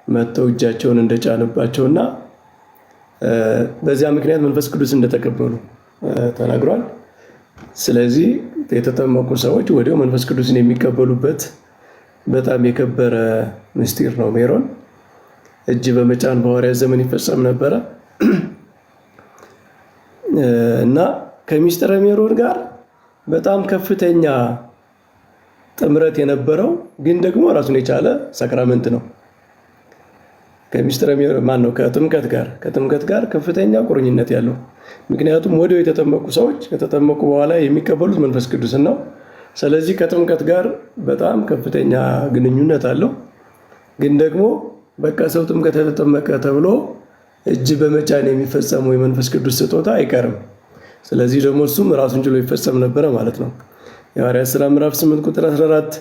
መጥተው እጃቸውን እንደጫኑባቸውና በዚያ ምክንያት መንፈስ ቅዱስ እንደተቀበሉ ተናግሯል። ስለዚህ የተጠመቁ ሰዎች ወዲያው መንፈስ ቅዱስን የሚቀበሉበት በጣም የከበረ ምስጢር ነው። ሜሮን እጅ በመጫን በሐዋርያት ዘመን ይፈጸም ነበረ እና ከምስጢረ ሜሮን ጋር በጣም ከፍተኛ ጥምረት የነበረው ግን ደግሞ ራሱን የቻለ ሳክራመንት ነው። ከምስጢረ ሜሮን ማን ነው? ከጥምቀት ጋር ከፍተኛ ቁርኝነት ያለው። ምክንያቱም ወዲያው የተጠመቁ ሰዎች ከተጠመቁ በኋላ የሚቀበሉት መንፈስ ቅዱስን ነው። ስለዚህ ከጥምቀት ጋር በጣም ከፍተኛ ግንኙነት አለው። ግን ደግሞ በቃ ሰው ጥምቀት ተጠመቀ ተብሎ እጅ በመጫን የሚፈጸመው የመንፈስ ቅዱስ ስጦታ አይቀርም። ስለዚህ ደግሞ እሱም ራሱን ችሎ ይፈጸም ነበረ ማለት ነው። የሐዋርያት ሥራ ምዕራፍ 8 ቁጥር 14፣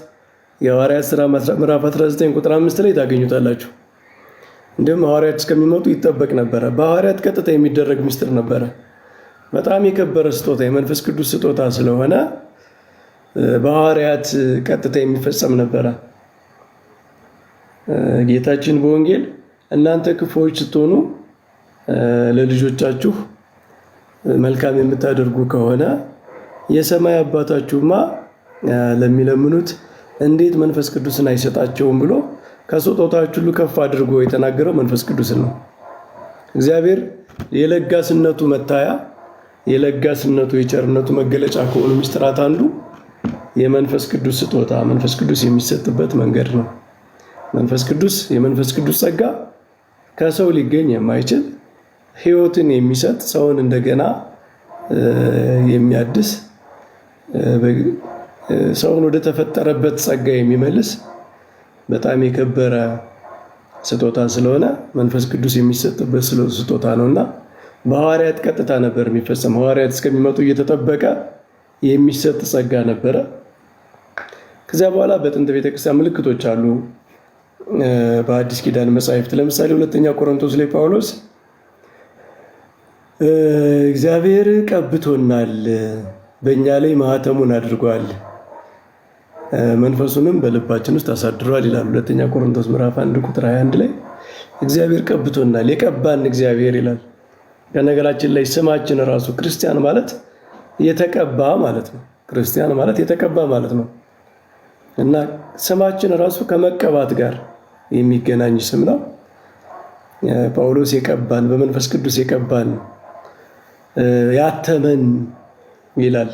የሐዋርያት ሥራ ምዕራፍ 19 ቁጥር 5 ላይ ታገኙታላችሁ። እንዲሁም ሐዋርያት እስከሚመጡ ይጠበቅ ነበረ። በሐዋርያት ቀጥታ የሚደረግ ምስጢር ነበረ። በጣም የከበረ ስጦታ የመንፈስ ቅዱስ ስጦታ ስለሆነ በሐዋርያት ቀጥታ የሚፈጸም ነበረ። ጌታችን በወንጌል እናንተ ክፉዎች ስትሆኑ ለልጆቻችሁ መልካም የምታደርጉ ከሆነ የሰማይ አባታችሁማ ለሚለምኑት እንዴት መንፈስ ቅዱስን አይሰጣቸውም ብሎ ከስጦታዎች ሁሉ ከፍ አድርጎ የተናገረው መንፈስ ቅዱስን ነው። እግዚአብሔር የለጋስነቱ መታያ የለጋስነቱ የቸርነቱ መገለጫ ከሆኑ ምስጢራት አንዱ የመንፈስ ቅዱስ ስጦታ መንፈስ ቅዱስ የሚሰጥበት መንገድ ነው። መንፈስ ቅዱስ የመንፈስ ቅዱስ ጸጋ ከሰው ሊገኝ የማይችል ሕይወትን የሚሰጥ ሰውን እንደገና የሚያድስ ሰውን ወደ ተፈጠረበት ጸጋ የሚመልስ በጣም የከበረ ስጦታ ስለሆነ መንፈስ ቅዱስ የሚሰጥበት ስጦታ ነውና በሐዋርያት ቀጥታ ነበር የሚፈጸም። ሐዋርያት እስከሚመጡ እየተጠበቀ የሚሰጥ ጸጋ ነበረ። ከዚያ በኋላ በጥንት ቤተክርስቲያን ምልክቶች አሉ። በአዲስ ኪዳን መጻሕፍት ለምሳሌ ሁለተኛ ቆሮንቶስ ላይ ጳውሎስ እግዚአብሔር ቀብቶናል፣ በእኛ ላይ ማኅተሙን አድርጓል፣ መንፈሱንም በልባችን ውስጥ አሳድሯል ይላል። ሁለተኛ ቆሮንቶስ ምዕራፍ 1 ቁጥር 21 ላይ እግዚአብሔር ቀብቶናል፣ የቀባን እግዚአብሔር ይላል። ከነገራችን ላይ ስማችን ራሱ ክርስቲያን ማለት የተቀባ ማለት ነው። ክርስቲያን ማለት የተቀባ ማለት ነው እና ስማችን ራሱ ከመቀባት ጋር የሚገናኝ ስም ነው። ጳውሎስ የቀባን በመንፈስ ቅዱስ የቀባን ያተመን ይላል።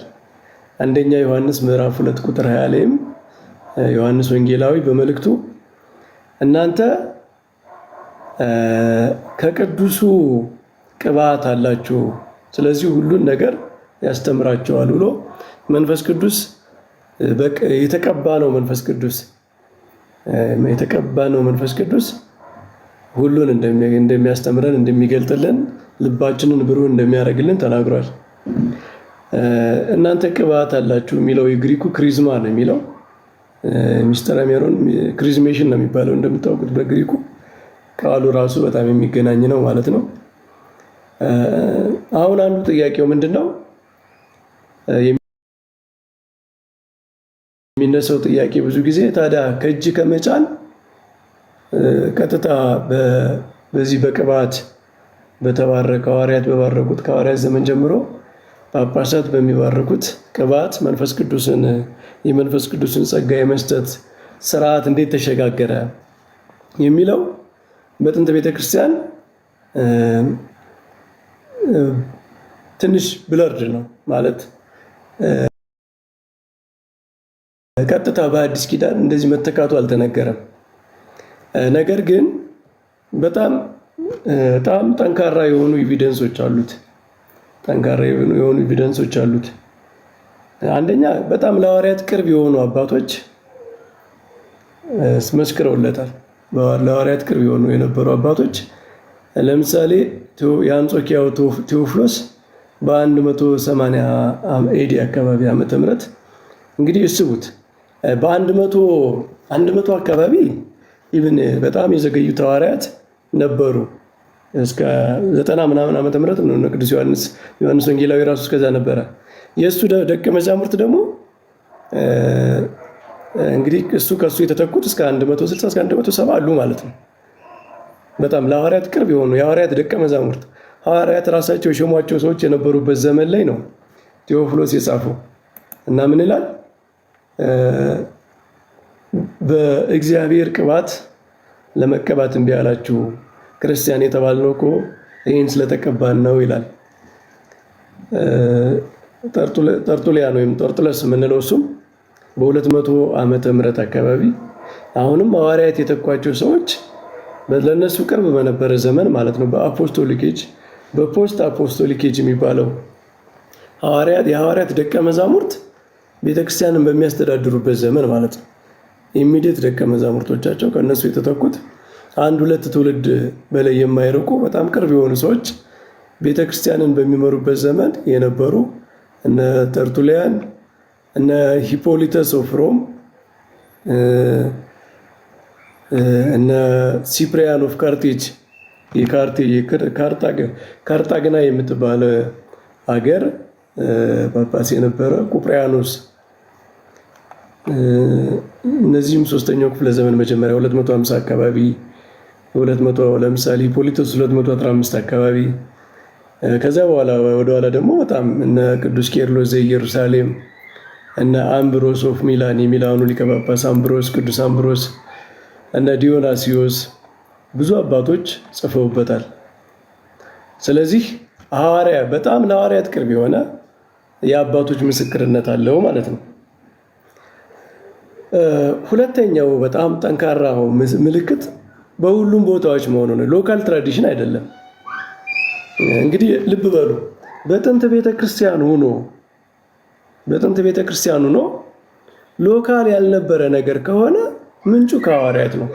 አንደኛ ዮሐንስ ምዕራፍ 2 ቁጥር 20 ላይም ዮሐንስ ወንጌላዊ በመልእክቱ እናንተ ከቅዱሱ ቅባት አላችሁ፣ ስለዚህ ሁሉን ነገር ያስተምራቸዋል ብሎ መንፈስ ቅዱስ የተቀባ ነው። መንፈስ ቅዱስ ሁሉን እንደሚያስተምረን እንደሚገልጥልን ልባችንን ብሩህ እንደሚያደርግልን ተናግሯል። እናንተ ቅባት አላችሁ የሚለው የግሪኩ ክሪዝማ ነው የሚለው ምስጢረ ሜሮን ክሪዝሜሽን ነው የሚባለው። እንደምታውቁት በግሪኩ ቃሉ ራሱ በጣም የሚገናኝ ነው ማለት ነው። አሁን አንዱ ጥያቄው ምንድነው? የሚነሳው ጥያቄ ብዙ ጊዜ ታዲያ ከእጅ ከመጫን ቀጥታ በዚህ በቅባት በተባረከ ሐዋርያት በባረኩት ከሐዋርያት ዘመን ጀምሮ ጳጳሳት በሚባረኩት ቅባት የመንፈስ ቅዱስን ጸጋ የመስጠት ስርዓት እንዴት ተሸጋገረ የሚለው በጥንት ቤተክርስቲያን ትንሽ ብለርድ ነው ማለት ቀጥታ በአዲስ ኪዳን እንደዚህ መተካቱ አልተነገረም። ነገር ግን በጣም ጠንካራ የሆኑ ኤቪደንሶች አሉት። አንደኛ በጣም ለሐዋርያት ቅርብ የሆኑ አባቶች መስክረውለታል። ለሐዋርያት ቅርብ የነበሩ አባቶች ለምሳሌ የአንጾኪያው ቴዎፍሎስ በ180 ኤዲ አካባቢ ዓመተ ምህረት እንግዲህ እስቡት በ100 አካባቢ ኢቭን በጣም የዘገዩት ሐዋርያት ነበሩ። እስከ 90 ምናምን ዓመተ ምህረት ነው ቅዱስ ዮሐንስ ወንጌላዊ ራሱ እስከዛ ነበረ። የእሱ ደቀ መዛሙርት ደግሞ እንግዲህ ከሱ የተተኩት እስከ 160 እስከ 170 አሉ ማለት ነው። በጣም ለሐዋርያት ቅርብ የሆኑ የሐዋርያት ደቀ መዛሙርት ሐዋርያት ራሳቸው የሾሟቸው ሰዎች የነበሩበት ዘመን ላይ ነው ቴዎፍሎስ የጻፈው እና ምን ይላል? በእግዚአብሔር ቅባት ለመቀባት እምቢ አላችሁ፣ ክርስቲያን የተባልነው እኮ ይህን ስለተቀባን ነው ይላል። ጠርጡልያን ወይም ጠርጡለስ የምንለው እሱም በ200 ዓመተ ምህረት አካባቢ አሁንም ሐዋርያት የተኳቸው ሰዎች ለነሱ ቅርብ በነበረ ዘመን ማለት ነው። በአፖስቶሊክ ኤጅ በፖስት አፖስቶሊክ ኤጅ የሚባለው የሐዋርያት ደቀ መዛሙርት ቤተክርስቲያንን በሚያስተዳድሩበት ዘመን ማለት ነው። ኢሚዲየት ደቀ መዛሙርቶቻቸው ከነሱ የተተኩት 1-2 ትውልድ በላይ የማይርቁ በጣም ቅርብ የሆኑ ሰዎች ቤተክርስቲያንን በሚመሩበት ዘመን የነበሩ እነ ተርቱሊያን፣ እነ ሂፖሊተስ ኦፍ ሮም፣ እነ ሲፕሪያን ኦፍ ካርቴጅ ካርታግና የምትባለ ሀገር ጳጳስ የነበረ ቁጵሪያኖስ፣ እነዚህም ሶስተኛው ክፍለ ዘመን መጀመሪያ 250 አካባቢ 200 ለምሳሌ ሂፖሊተስ 215 አካባቢ። ከዛ በኋላ ወደኋላ ደግሞ በጣም እነ ቅዱስ ቄርሎስ ዘኢየሩሳሌም፣ እነ አምብሮስ ኦፍ ሚላን የሚላኑ ሊቀ ጳጳስ አምብሮስ፣ ቅዱስ አምብሮስ፣ እነ ዲዮናሲዮስ ብዙ አባቶች ጽፈውበታል። ስለዚህ በጣም ለሐዋርያት ቅርብ የሆነ የአባቶች ምስክርነት አለው ማለት ነው። ሁለተኛው በጣም ጠንካራው ምልክት በሁሉም ቦታዎች መሆኑ ነው። ሎካል ትራዲሽን አይደለም። እንግዲህ ልብ በሉ፣ በጥንት ቤተክርስቲያን ሆኖ ሎካል ያልነበረ ነገር ከሆነ ምንጩ ከሐዋርያት ነው።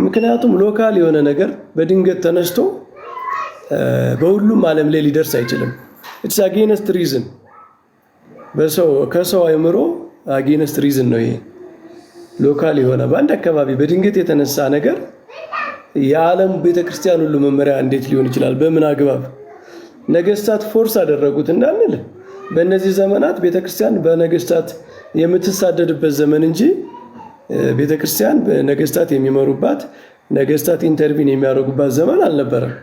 ምክንያቱም ሎካል የሆነ ነገር በድንገት ተነስቶ በሁሉም ዓለም ላይ ሊደርስ አይችልም። ኢትስ አጌንስት ሪዝን፣ ከሰው አእምሮ አጌንስት ሪዝን ነው። ይሄ ሎካል የሆነ በአንድ አካባቢ በድንገት የተነሳ ነገር የዓለም ቤተክርስቲያን ሁሉ መመሪያ እንዴት ሊሆን ይችላል? በምን አግባብ? ነገስታት ፎርስ አደረጉት እንዳንል በእነዚህ ዘመናት ቤተክርስቲያን በነገስታት የምትሳደድበት ዘመን እንጂ ቤተክርስቲያን በነገስታት የሚመሩባት ነገስታት ኢንተርቪን የሚያደርጉባት ዘመን አልነበረም።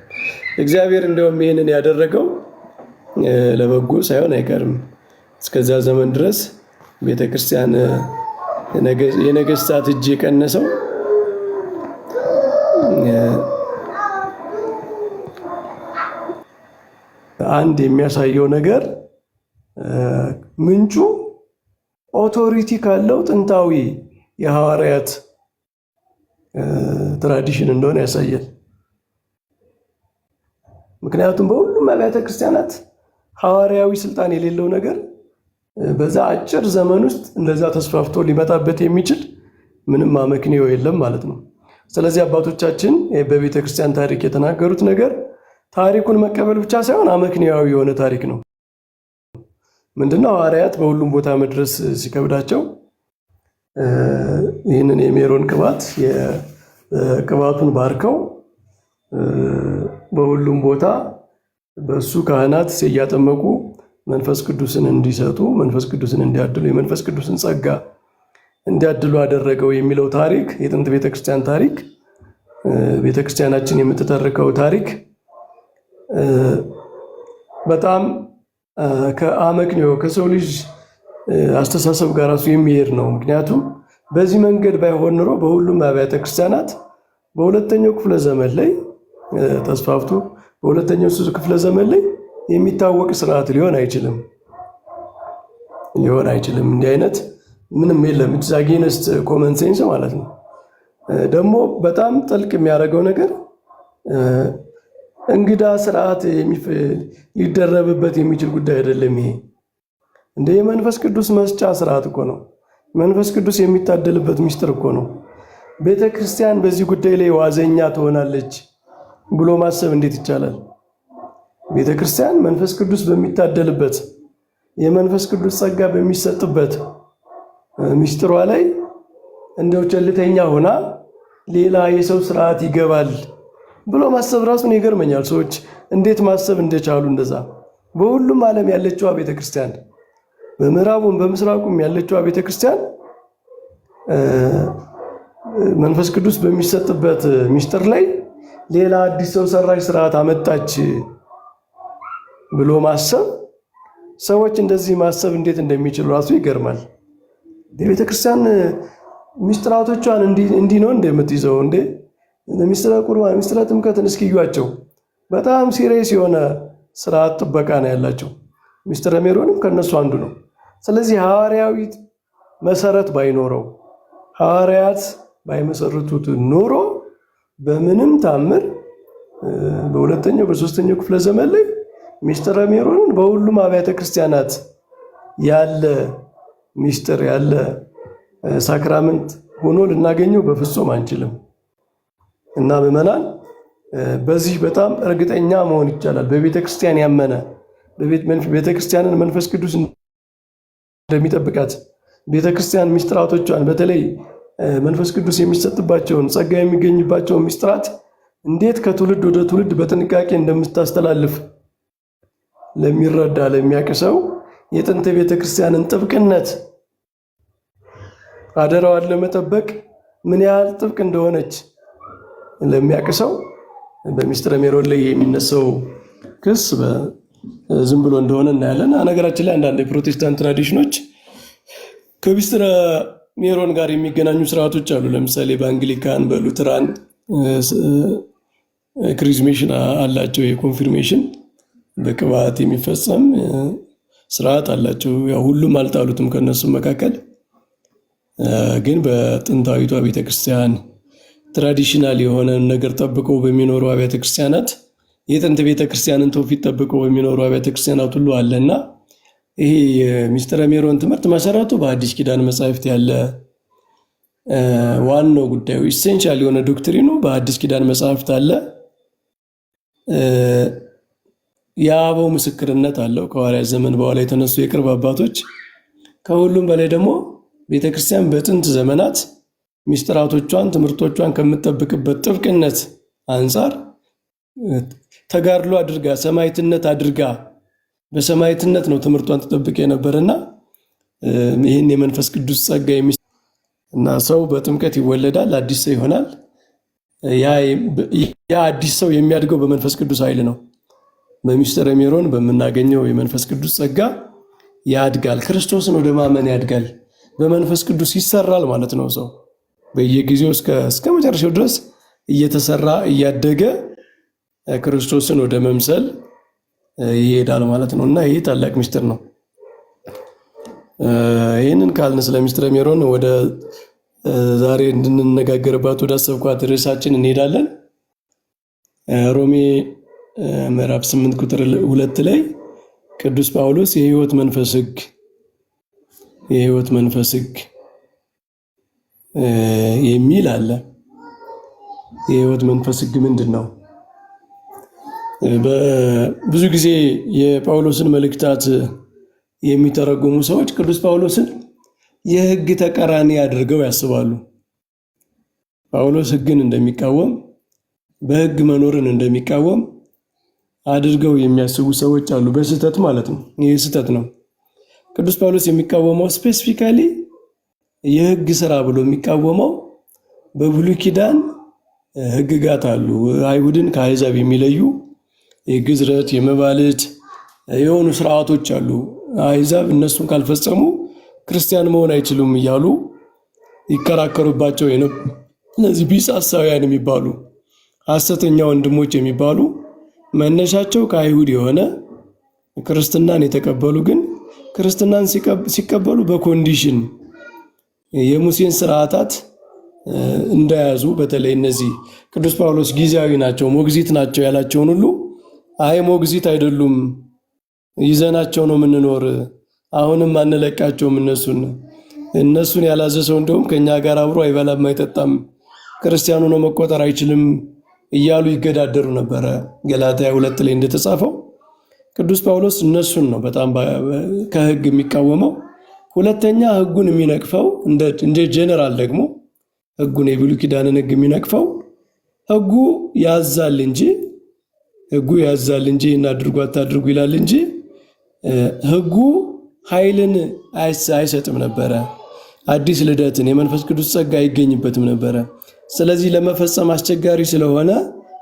እግዚአብሔር እንደውም ይህንን ያደረገው ለበጎ ሳይሆን አይቀርም። እስከዚያ ዘመን ድረስ ቤተክርስቲያን የነገስታት እጅ የቀነሰው አንድ የሚያሳየው ነገር ምንጩ ኦቶሪቲ ካለው ጥንታዊ የሐዋርያት ትራዲሽን እንደሆነ ያሳያል። ምክንያቱም በሁሉም አብያተ ክርስቲያናት ሐዋርያዊ ስልጣን የሌለው ነገር በዛ አጭር ዘመን ውስጥ እንደዛ ተስፋፍቶ ሊመጣበት የሚችል ምንም አመክንዮ የለም ማለት ነው። ስለዚህ አባቶቻችን በቤተ ክርስቲያን ታሪክ የተናገሩት ነገር ታሪኩን መቀበል ብቻ ሳይሆን አመክንያዊ የሆነ ታሪክ ነው። ምንድነው? ሐዋርያት በሁሉም ቦታ መድረስ ሲከብዳቸው ይህንን የሜሮን ቅባቱን ባርከው በሁሉም ቦታ በእሱ ካህናት እያጠመቁ መንፈስ ቅዱስን እንዲሰጡ፣ መንፈስ ቅዱስን እንዲያድሉ፣ የመንፈስ ቅዱስን ጸጋ እንዲያድሉ አደረገው የሚለው ታሪክ የጥንት ቤተክርስቲያን ታሪክ፣ ቤተክርስቲያናችን የምትተርከው ታሪክ በጣም ከአመክንዮ ከሰው ልጅ አስተሳሰብ ጋር ራሱ የሚሄድ ነው። ምክንያቱም በዚህ መንገድ ባይሆን ኖሮ በሁሉም አብያተ ክርስቲያናት በሁለተኛው ክፍለ ዘመን ላይ ተስፋፍቶ በሁለተኛው ክፍለ ዘመን ላይ የሚታወቅ ስርዓት ሊሆን አይችልም። እንዲህ አይነት ምንም የለም። ኢትስ አጌንስት ኮመን ሴንስ ማለት ነው። ደግሞ በጣም ጥልቅ የሚያደርገው ነገር እንግዳ ስርዓት ሊደረብበት የሚችል ጉዳይ አይደለም። ይሄ እንደ የመንፈስ ቅዱስ መስጫ ስርዓት እኮ ነው። መንፈስ ቅዱስ የሚታደልበት ምስጢር እኮ ነው። ቤተ ክርስቲያን በዚህ ጉዳይ ላይ ዋዘኛ ትሆናለች ብሎ ማሰብ እንዴት ይቻላል? ቤተ ክርስቲያን መንፈስ ቅዱስ በሚታደልበት የመንፈስ ቅዱስ ጸጋ በሚሰጥበት ምስጢሯ ላይ እንደው ቸልተኛ ሆና ሌላ የሰው ስርዓት ይገባል ብሎ ማሰብ ራሱን ይገርመኛል። ሰዎች እንዴት ማሰብ እንደቻሉ እንደዛ። በሁሉም ዓለም ያለችዋ ቤተክርስቲያን በምዕራቡም በምስራቁም ያለችዋ ቤተክርስቲያን መንፈስ ቅዱስ በሚሰጥበት ምስጢር ላይ ሌላ አዲስ ሰው ሰራሽ ስርዓት አመጣች ብሎ ማሰብ፣ ሰዎች እንደዚህ ማሰብ እንዴት እንደሚችሉ ራሱ ይገርማል። የቤተ ክርስቲያን ሚስጥራቶቿን እንዲህ ነው እንደምትይዘው እንዴ? ሚስጥረ ቁርባን፣ ሚስጥረ ጥምቀትን እስኪዩዋቸው በጣም ሲሪየስ የሆነ ስርዓት ጥበቃ ነው ያላቸው። ሚስጥረ ሜሮንም ከነሱ አንዱ ነው። ስለዚህ ሐዋርያዊ መሰረት ባይኖረው፣ ሐዋርያት ባይመሰርቱት ኑሮ በምንም ታምር በሁለተኛው በሶስተኛው ክፍለ ዘመን ላይ ሚስጥረ ሜሮንን በሁሉም አብያተ ክርስቲያናት ያለ ሚስጥር ያለ ሳክራመንት ሆኖ ልናገኘው በፍጹም አንችልም። እና ምዕመናን በዚህ በጣም እርግጠኛ መሆን ይቻላል። በቤተ ክርስቲያን ያመነ ቤተ ክርስቲያንን መንፈስ ቅዱስ እንደሚጠብቃት ቤተ ክርስቲያን ሚስጥራቶቿን በተለይ መንፈስ ቅዱስ የሚሰጥባቸውን ጸጋ የሚገኝባቸውን ሚስጥራት እንዴት ከትውልድ ወደ ትውልድ በጥንቃቄ እንደምታስተላልፍ ለሚረዳ ለሚያውቅ ሰው የጥንት ቤተ ክርስቲያንን ጥብቅነት አደራዋን ለመጠበቅ ምን ያህል ጥብቅ እንደሆነች ለሚያውቅ ሰው በሚስጥረ ሜሮን ላይ የሚነሳው ክስ ዝም ብሎ እንደሆነ እናያለን። ነገራችን ላይ አንዳንድ የፕሮቴስታንት ትራዲሽኖች ከሚስጥረ ሜሮን ጋር የሚገናኙ ስርዓቶች አሉ። ለምሳሌ በአንግሊካን፣ በሉትራን ክሪዝሜሽን አላቸው። የኮንፊርሜሽን በቅባት የሚፈጸም ስርዓት አላቸው። ያው ሁሉም አልጣሉትም ከነሱ መካከል ግን በጥንታዊቷ ቤተክርስቲያን ትራዲሽናል የሆነ ነገር ጠብቀው በሚኖሩ አብያተ ክርስቲያናት የጥንት ቤተክርስቲያንን ትውፊት ጠብቀው በሚኖሩ አብያተ ክርስቲያናት ሁሉ አለና ይሄ የሚስጥረ ሜሮን ትምህርት መሰረቱ በአዲስ ኪዳን መጻሕፍት ያለ ዋናው ጉዳዩ ኢሴንሻል የሆነ ዶክትሪኑ በአዲስ ኪዳን መጻሕፍት አለ። የአበው ምስክርነት አለው ከሐዋርያት ዘመን በኋላ የተነሱ የቅርብ አባቶች። ከሁሉም በላይ ደግሞ ቤተክርስቲያን በጥንት ዘመናት ሚስጥራቶቿን ትምህርቶቿን ከምትጠብቅበት ጥብቅነት አንጻር ተጋድሎ አድርጋ ሰማዕትነት አድርጋ በሰማዕትነት ነው ትምህርቷን ተጠብቅ የነበረና ይህን የመንፈስ ቅዱስ ጸጋ እና ሰው በጥምቀት ይወለዳል፣ አዲስ ሰው ይሆናል። ያ አዲስ ሰው የሚያድገው በመንፈስ ቅዱስ ኃይል ነው። በሚስጥረ ሜሮን በምናገኘው የመንፈስ ቅዱስ ጸጋ ያድጋል። ክርስቶስን ወደ ማመን ያድጋል። በመንፈስ ቅዱስ ይሰራል ማለት ነው። ሰው በየጊዜው እስከ መጨረሻው ድረስ እየተሰራ እያደገ ክርስቶስን ወደ መምሰል ይሄዳል ማለት ነው እና ይህ ታላቅ ሚስጥር ነው። ይህንን ካልን ስለ ሚስጥረ ሜሮን ወደ ዛሬ እንድንነጋገርባት ወደ አሰብኳት ርዕሳችን እንሄዳለን። ሮሜ ምዕራፍ 8 ቁጥር 2 ላይ ቅዱስ ጳውሎስ የሕይወት መንፈስ ሕግ የሚል አለ። የሕይወት መንፈስ ሕግ ምንድን ነው? ብዙ ጊዜ የጳውሎስን መልእክታት የሚተረጉሙ ሰዎች ቅዱስ ጳውሎስን የሕግ ተቃራኒ አድርገው ያስባሉ። ጳውሎስ ሕግን እንደሚቃወም በሕግ መኖርን እንደሚቃወም አድርገው የሚያስቡ ሰዎች አሉ። በስህተት ማለት ነው። ይህ ስህተት ነው። ቅዱስ ጳውሎስ የሚቃወመው ስፔሲፊካሊ የሕግ ስራ ብሎ የሚቃወመው በብሉይ ኪዳን ሕግጋት አሉ። አይሁድን ከአሕዛብ የሚለዩ የግዝረት የመባልት የሆኑ ስርዓቶች አሉ። አሕዛብ እነሱን ካልፈጸሙ ክርስቲያን መሆን አይችሉም እያሉ ይከራከሩባቸው እነዚህ ቢጽ ሐሳውያን የሚባሉ ሐሰተኛ ወንድሞች የሚባሉ መነሻቸው ከአይሁድ የሆነ ክርስትናን የተቀበሉ ግን ክርስትናን ሲቀበሉ በኮንዲሽን የሙሴን ስርዓታት እንዳያዙ፣ በተለይ እነዚህ ቅዱስ ጳውሎስ ጊዜያዊ ናቸው ሞግዚት ናቸው ያላቸውን ሁሉ አይ ሞግዚት አይደሉም ይዘናቸው ነው የምንኖር፣ አሁንም አንለቃቸውም፣ እነሱን ያላዘ ሰው እንደውም ከኛ ጋር አብሮ አይበላም አይጠጣም፣ ክርስቲያኑ ነው መቆጠር አይችልም እያሉ ይገዳደሩ ነበረ። ገላትያ 2 ላይ እንደተጻፈው ቅዱስ ጳውሎስ እነሱን ነው በጣም ከሕግ የሚቃወመው። ሁለተኛ ሕጉን የሚነቅፈው እንደ ጀነራል ደግሞ ሕጉን የብሉይ ኪዳንን ሕግ የሚነቅፈው ሕጉ ያዛል እንጂ እናድርጉ አታድርጉ ይላል እንጂ ሕጉ ኃይልን አይሰጥም ነበረ። አዲስ ልደትን የመንፈስ ቅዱስ ጸጋ አይገኝበትም ነበረ። ስለዚህ ለመፈጸም አስቸጋሪ ስለሆነ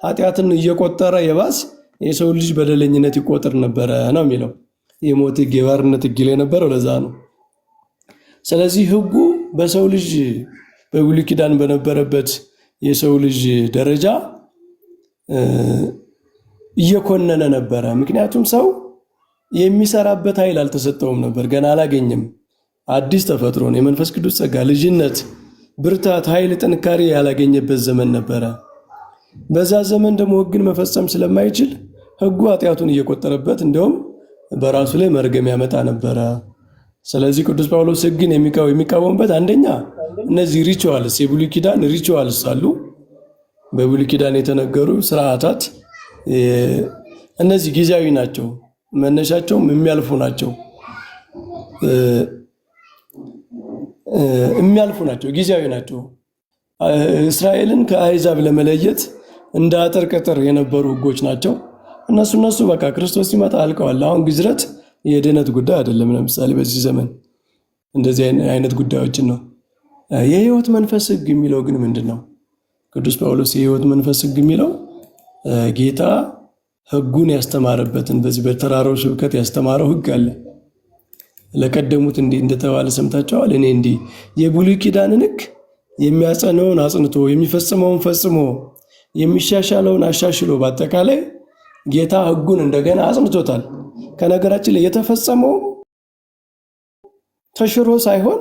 ኃጢአትን እየቆጠረ የባስ የሰው ልጅ በደለኝነት ይቆጥር ነበረ ነው የሚለው። የሞት ሕግ የባርነት ሕግ የነበረው ለዛ ነው። ስለዚህ ሕጉ በሰው ልጅ በብሉይ ኪዳን በነበረበት የሰው ልጅ ደረጃ እየኮነነ ነበረ። ምክንያቱም ሰው የሚሰራበት ኃይል አልተሰጠውም ነበር፣ ገና አላገኘም። አዲስ ተፈጥሮን የመንፈስ ቅዱስ ጸጋ፣ ልጅነት፣ ብርታት፣ ኃይል፣ ጥንካሬ ያላገኘበት ዘመን ነበረ። በዛ ዘመን ደግሞ ሕግን መፈጸም ስለማይችል ሕጉ ኃጢአቱን እየቆጠረበት እንዲሁም በራሱ ላይ መርገም ያመጣ ነበረ። ስለዚህ ቅዱስ ጳውሎስ ሕግን የሚቃወምበት አንደኛ እነዚህ ሪቹዋልስ የብሉይ ኪዳን ሪቹዋልስ አሉ። በብሉይ ኪዳን የተነገሩ ስርዓታት እነዚህ ጊዜያዊ ናቸው፣ መነሻቸውም የሚያልፉ ናቸው። ጊዜያዊ ናቸው። እስራኤልን ከአሕዛብ ለመለየት እንደ አጥር ቅጥር የነበሩ ሕጎች ናቸው። እነሱ በቃ ክርስቶስ ሲመጣ አልቀዋል። አሁን ግዝረት የድህነት ጉዳይ አይደለም። ለምሳሌ በዚህ ዘመን እንደዚህ አይነት ጉዳዮችን ነው። የሕይወት መንፈስ ሕግ የሚለው ግን ምንድን ነው? ቅዱስ ጳውሎስ የሕይወት መንፈስ ሕግ የሚለው ጌታ ሕጉን ያስተማረበትን በዚህ በተራራው ስብከት ያስተማረው ሕግ አለ። ለቀደሙት እንዲህ እንደተባለ ሰምታችኋል። እኔ እንዲህ የብሉይ ኪዳንን ሕግ የሚያጸነውን አጽንቶ የሚፈጽመውን ፈጽሞ የሚሻሻለውን አሻሽሎ በአጠቃላይ ጌታ ሕጉን እንደገና አጽንቶታል። ከነገራችን ላይ የተፈጸመው ተሽሮ ሳይሆን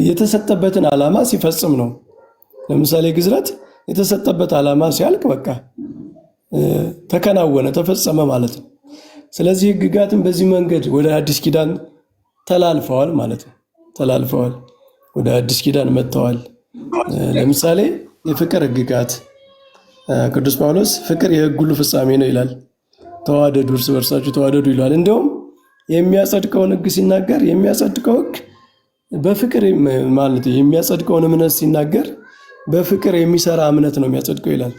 የተሰጠበትን ዓላማ ሲፈጽም ነው። ለምሳሌ ግዝረት የተሰጠበት ዓላማ ሲያልቅ በቃ ተከናወነ፣ ተፈጸመ ማለት ነው። ስለዚህ ሕግጋትን በዚህ መንገድ ወደ አዲስ ኪዳን ተላልፈዋል ማለት ነው። ወደ አዲስ ኪዳን መጥተዋል። ለምሳሌ የፍቅር ሕግጋት ቅዱስ ጳውሎስ ፍቅር የሕግ ሁሉ ፍጻሜ ነው ይላል። ተዋደዱ፣ እርስ በርሳችሁ ተዋደዱ ይላል። እንደውም የሚያጸድቀውን ሕግ ሲናገር የሚያጸድቀው ሕግ በፍቅር ማለት የሚያጸድቀውን እምነት ሲናገር በፍቅር የሚሰራ እምነት ነው የሚያጸድቀው ይላል።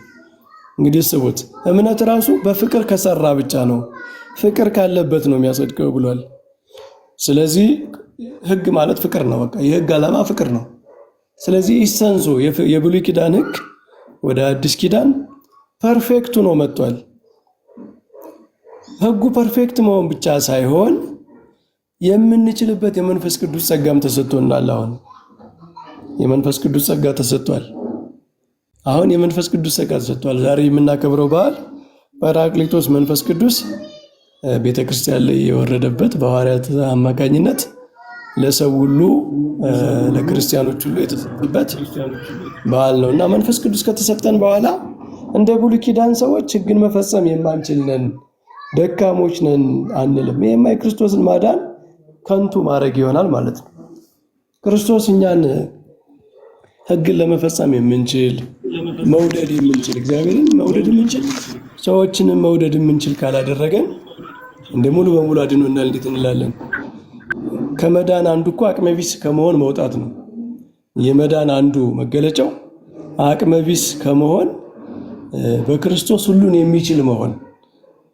እንግዲህ ስቡት፣ እምነት ራሱ በፍቅር ከሰራ ብቻ ነው፣ ፍቅር ካለበት ነው የሚያጸድቀው ብሏል። ስለዚህ ሕግ ማለት ፍቅር ነው። በቃ የሕግ ዓላማ ፍቅር ነው። ስለዚህ ኢሰንሶ የብሉይ ኪዳን ሕግ ወደ አዲስ ኪዳን ፐርፌክቱ ነው መጥቷል። ሕጉ ፐርፌክት መሆን ብቻ ሳይሆን የምንችልበት የመንፈስ ቅዱስ ጸጋም ተሰጥቶናል። አሁን የመንፈስ ቅዱስ ጸጋ ተሰጥቷል። የመንፈስ ቅዱስ ጸጋ ተሰጥቷል። ዛሬ የምናከብረው በዓል ጰራቅሊጦስ መንፈስ ቅዱስ ቤተክርስቲያን ላይ የወረደበት በሐዋርያት አማካኝነት ለሰው ሁሉ ለክርስቲያኖች ሁሉ የተሰጠበት በዓል ነው እና መንፈስ ቅዱስ ከተሰጠን በኋላ እንደ ብሉይ ኪዳን ሰዎች ሕግን መፈጸም የማንችል ነን፣ ደካሞች ነን አንልም። ይሄማ የክርስቶስን ማዳን ከንቱ ማድረግ ይሆናል ማለት ነው። ክርስቶስ እኛን ሕግን ለመፈጸም የምንችል መውደድ የምንችል እግዚአብሔርን መውደድ የምንችል ሰዎችንም መውደድ የምንችል ካላደረገን እንደ ሙሉ በሙሉ አድኖናል እንዴት እንላለን? ከመዳን አንዱ እኮ አቅመቢስ ከመሆን መውጣት ነው። የመዳን አንዱ መገለጫው አቅመቢስ ከመሆን በክርስቶስ ሁሉን የሚችል መሆን፣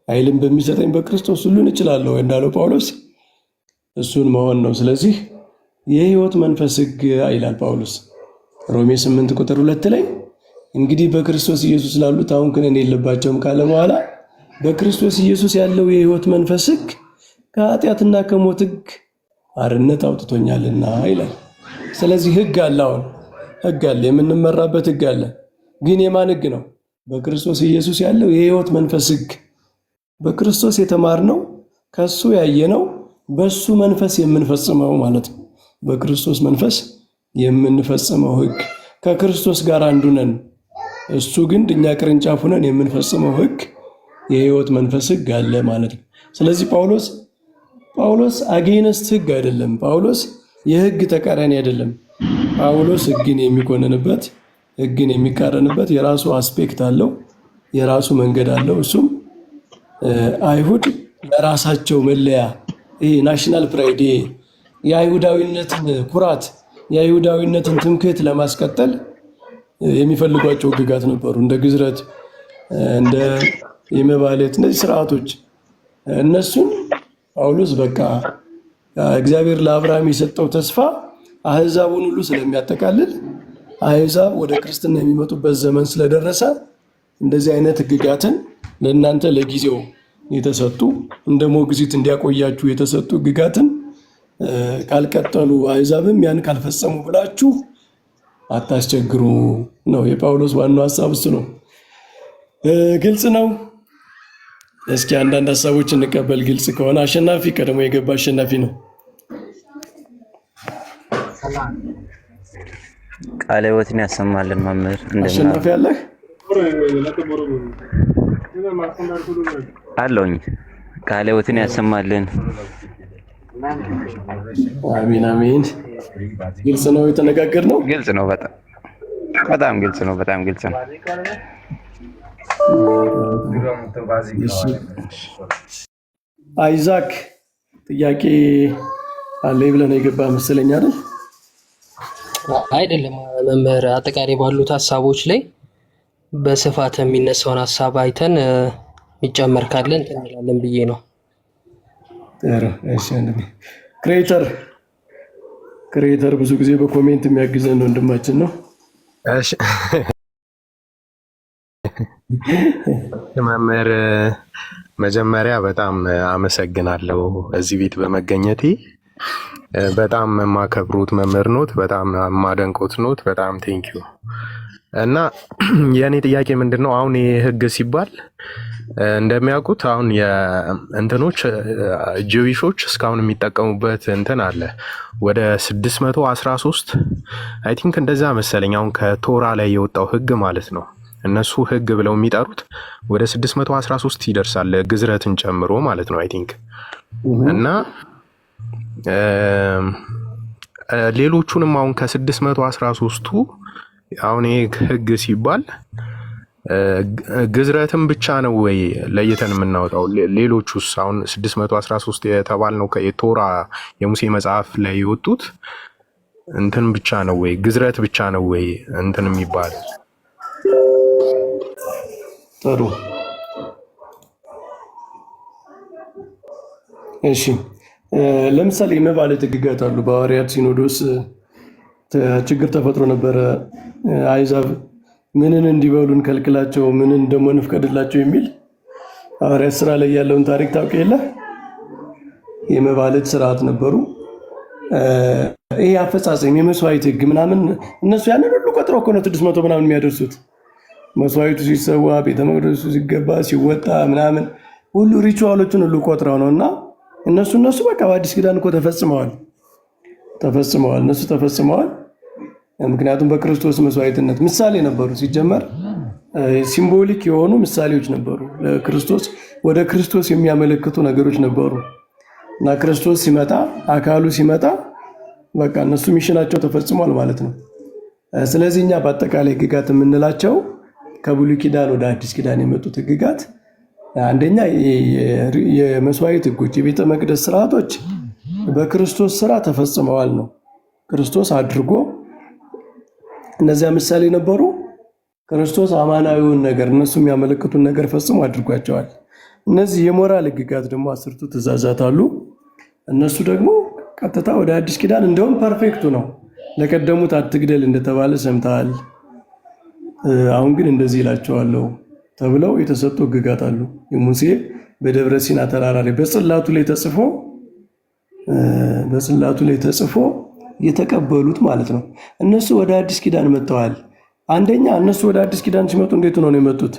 ኃይልን በሚሰጠኝ በክርስቶስ ሁሉን እችላለሁ እንዳለው ጳውሎስ እሱን መሆን ነው። ስለዚህ የሕይወት መንፈስ ሕግ ይላል ጳውሎስ ሮሜ 8 ቁጥር 2 ላይ እንግዲህ በክርስቶስ ኢየሱስ ላሉት አሁን ክህነት የለባቸውም ካለ በኋላ በክርስቶስ ኢየሱስ ያለው የሕይወት መንፈስ ሕግ ከኃጢአትና ከሞት ሕግ አርነት አውጥቶኛልና ይላል። ስለዚህ ሕግ አለ፣ አሁን ሕግ አለ፣ የምንመራበት ሕግ አለ። ግን የማን ሕግ ነው? በክርስቶስ ኢየሱስ ያለው የሕይወት መንፈስ ሕግ። በክርስቶስ የተማርነው ከሱ ያየነው በሱ መንፈስ የምንፈጽመው ማለት ነው። በክርስቶስ መንፈስ የምንፈጽመው ሕግ ከክርስቶስ ጋር አንዱ ነን። እሱ ግን እኛ ቅርንጫፍ ሆነን የምንፈጽመው ሕግ የሕይወት መንፈስ ሕግ አለ ማለት ነው። ስለዚህ ጳውሎስ አጌነስት ሕግ አይደለም። ጳውሎስ የሕግ ተቃራኒ አይደለም። ጳውሎስ ሕግን የሚኮንንበት ሕግን የሚቃረንበት የራሱ አስፔክት አለው፣ የራሱ መንገድ አለው። እሱም አይሁድ ለራሳቸው መለያ ይሄ ናሽናል ፕራይድ የአይሁዳዊነትን ኩራት የአይሁዳዊነትን ትምክህት ለማስቀጠል የሚፈልጓቸው ሕግጋት ነበሩ። እንደ ግዝረት፣ እንደ የመባለት እነዚህ ስርዓቶች እነሱን ጳውሎስ በቃ እግዚአብሔር ለአብርሃም የሰጠው ተስፋ አሕዛቡን ሁሉ ስለሚያጠቃልል አሕዛብ ወደ ክርስትና የሚመጡበት ዘመን ስለደረሰ እንደዚህ አይነት ህግጋትን ለእናንተ ለጊዜው የተሰጡ እንደ ሞግዚት እንዲያቆያችሁ የተሰጡ ህግጋትን ካልቀጠሉ አሕዛብም ያን ካልፈጸሙ ብላችሁ አታስቸግሩ ነው የጳውሎስ ዋናው ሐሳብ እሱ ነው። ግልጽ ነው። እስኪ አንዳንድ ሐሳቦች እንቀበል። ግልጽ ከሆነ አሸናፊ ቀድሞ የገባ አሸናፊ ነው። ቃለ ሕይወትን ያሰማልን መምህር። አሸናፊ አለህ? አለውኝ። ቃለ ሕይወትን ያሰማልን። አሚን አሚን። ግልጽ ነው የተነጋገርነው። ግልጽ ነው። በጣም ግልጽ ነው። በጣም ግልጽ ነው። አይዛክ ጥያቄ አለ ብለህ ነው የገባህ መሰለኝ አይደል? አይደለም መምህር፣ አጠቃላይ ባሉት ሀሳቦች ላይ በስፋት የሚነሳውን ሀሳብ አይተን የሚጨመር ካለን እንላለን ብዬ ነው። ክሬተር ብዙ ጊዜ በኮሜንት የሚያግዘን ወንድማችን ነው። እሺ መምህር፣ መጀመሪያ በጣም አመሰግናለሁ እዚህ ቤት በመገኘቴ። በጣም የማከብሩት መምህር ኖት፣ በጣም የማደንቆት ኖት። በጣም ቴንኪዩ። እና የእኔ ጥያቄ ምንድን ነው፣ አሁን ይህ ህግ ሲባል እንደሚያውቁት አሁን የእንትኖች ጂዊሾች እስካሁን የሚጠቀሙበት እንትን አለ ወደ 613 አይ ቲንክ እንደዛ መሰለኝ። አሁን ከቶራ ላይ የወጣው ህግ ማለት ነው። እነሱ ህግ ብለው የሚጠሩት ወደ 613 ይደርሳል፣ ግዝረትን ጨምሮ ማለት ነው አይ ቲንክ። እና ሌሎቹንም አሁን ከ613ቱ አሁን ይህ ህግ ሲባል ግዝረትን ብቻ ነው ወይ ለይተን የምናወጣው? ሌሎቹስ አሁን 613 የተባልነው የቶራ የሙሴ መጽሐፍ ላይ የወጡት እንትን ብቻ ነው ወይ ግዝረት ብቻ ነው ወይ እንትን የሚባል? ጥሩ እሺ። ለምሳሌ የመባለት ህግጋት አሉ። በሐዋርያት ሲኖዶስ ችግር ተፈጥሮ ነበረ። አሕዛብ ምንን እንዲበሉን ከልክላቸው፣ ምንን ደግሞ እንፍቀድላቸው የሚል ሐዋርያት ስራ ላይ ያለውን ታሪክ ታውቅ የለ? የመባለት ስርዓት ነበሩ። ይሄ አፈጻጸም የመስዋዕት ህግ ምናምን እነሱ ያንን ሁሉ ቆጥረው እኮ ነው 600 ምናምን የሚያደርሱት። መስዋዕቱ ሲሰዋ፣ ቤተ መቅደሱ ሲገባ፣ ሲወጣ ምናምን ሁሉ ሪቹዋሎችን ሁሉ ቆጥረው ነው። እና እነሱ በቃ በአዲስ ኪዳን እኮ ተፈጽመዋል። እነሱ ተፈጽመዋል። ምክንያቱም በክርስቶስ መስዋዕትነት ምሳሌ ነበሩ። ሲጀመር ሲምቦሊክ የሆኑ ምሳሌዎች ነበሩ። ለክርስቶስ ወደ ክርስቶስ የሚያመለክቱ ነገሮች ነበሩ። እና ክርስቶስ ሲመጣ አካሉ ሲመጣ በቃ እነሱ ሚሽናቸው ተፈጽሟል ማለት ነው። ስለዚህ እኛ በአጠቃላይ ህግጋት የምንላቸው ከብሉይ ኪዳን ወደ አዲስ ኪዳን የመጡት ህግጋት አንደኛ የመስዋዕት ህጎች፣ የቤተ መቅደስ ስርዓቶች በክርስቶስ ስራ ተፈጽመዋል ነው። ክርስቶስ አድርጎ እነዚያ ምሳሌ ነበሩ። ክርስቶስ አማናዊውን ነገር እነሱ የሚያመለክቱን ነገር ፈጽሞ አድርጓቸዋል። እነዚህ የሞራል ህግጋት ደግሞ 10ቱ ትእዛዛት አሉ። እነሱ ደግሞ ቀጥታ ወደ አዲስ ኪዳን እንደውም ፐርፌክቱ ነው። ለቀደሙት አትግደል እንደተባለ ሰምተሃል፣ አሁን ግን እንደዚህ ይላቸዋለሁ ተብለው የተሰጡ ህግጋት አሉ። የሙሴ በደብረ ሲና ተራራ ላይ በጽላቱ ላይ ተጽፎ የተቀበሉት ማለት ነው። እነሱ ወደ አዲስ ኪዳን መጥተዋል። አንደኛ እነሱ ወደ አዲስ ኪዳን ሲመጡ እንዴት ነው የመጡት?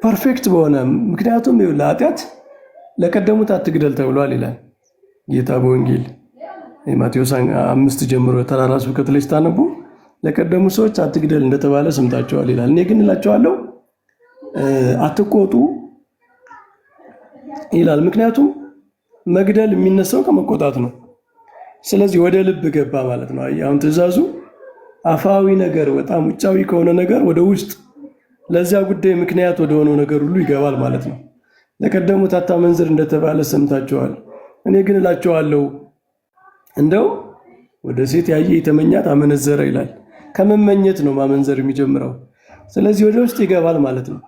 ፐርፌክት በሆነ ምክንያቱም ለኃጢአት ለቀደሙት አትግደል ተብሏል ይላል ጌታ በወንጌል ማቴዎስ 5 ጀምሮ ተራራ ስብከት ላይ ስታነቡ ለቀደሙ ሰዎች አትግደል እንደተባለ ሰምታችኋል ይላል። እኔ ግን እላቸዋለሁ አትቆጡ ይላል። ምክንያቱም መግደል የሚነሳው ከመቆጣት ነው። ስለዚህ ወደ ልብ ገባ ማለት ነው። አሁን ትእዛዙ አፋዊ ነገር በጣም ውጫዊ ከሆነ ነገር ወደ ውስጥ ለዚያ ጉዳይ ምክንያት ወደ ሆነው ነገር ሁሉ ይገባል ማለት ነው። ለቀደሙት አታመንዝር እንደተባለ ሰምታችኋል። እኔ ግን እላቸዋለሁ እንደው ወደ ሴት ያየ የተመኛት አመነዘረ ይላል። ከመመኘት ነው ማመንዘር የሚጀምረው። ስለዚህ ወደ ውስጥ ይገባል ማለት ነው።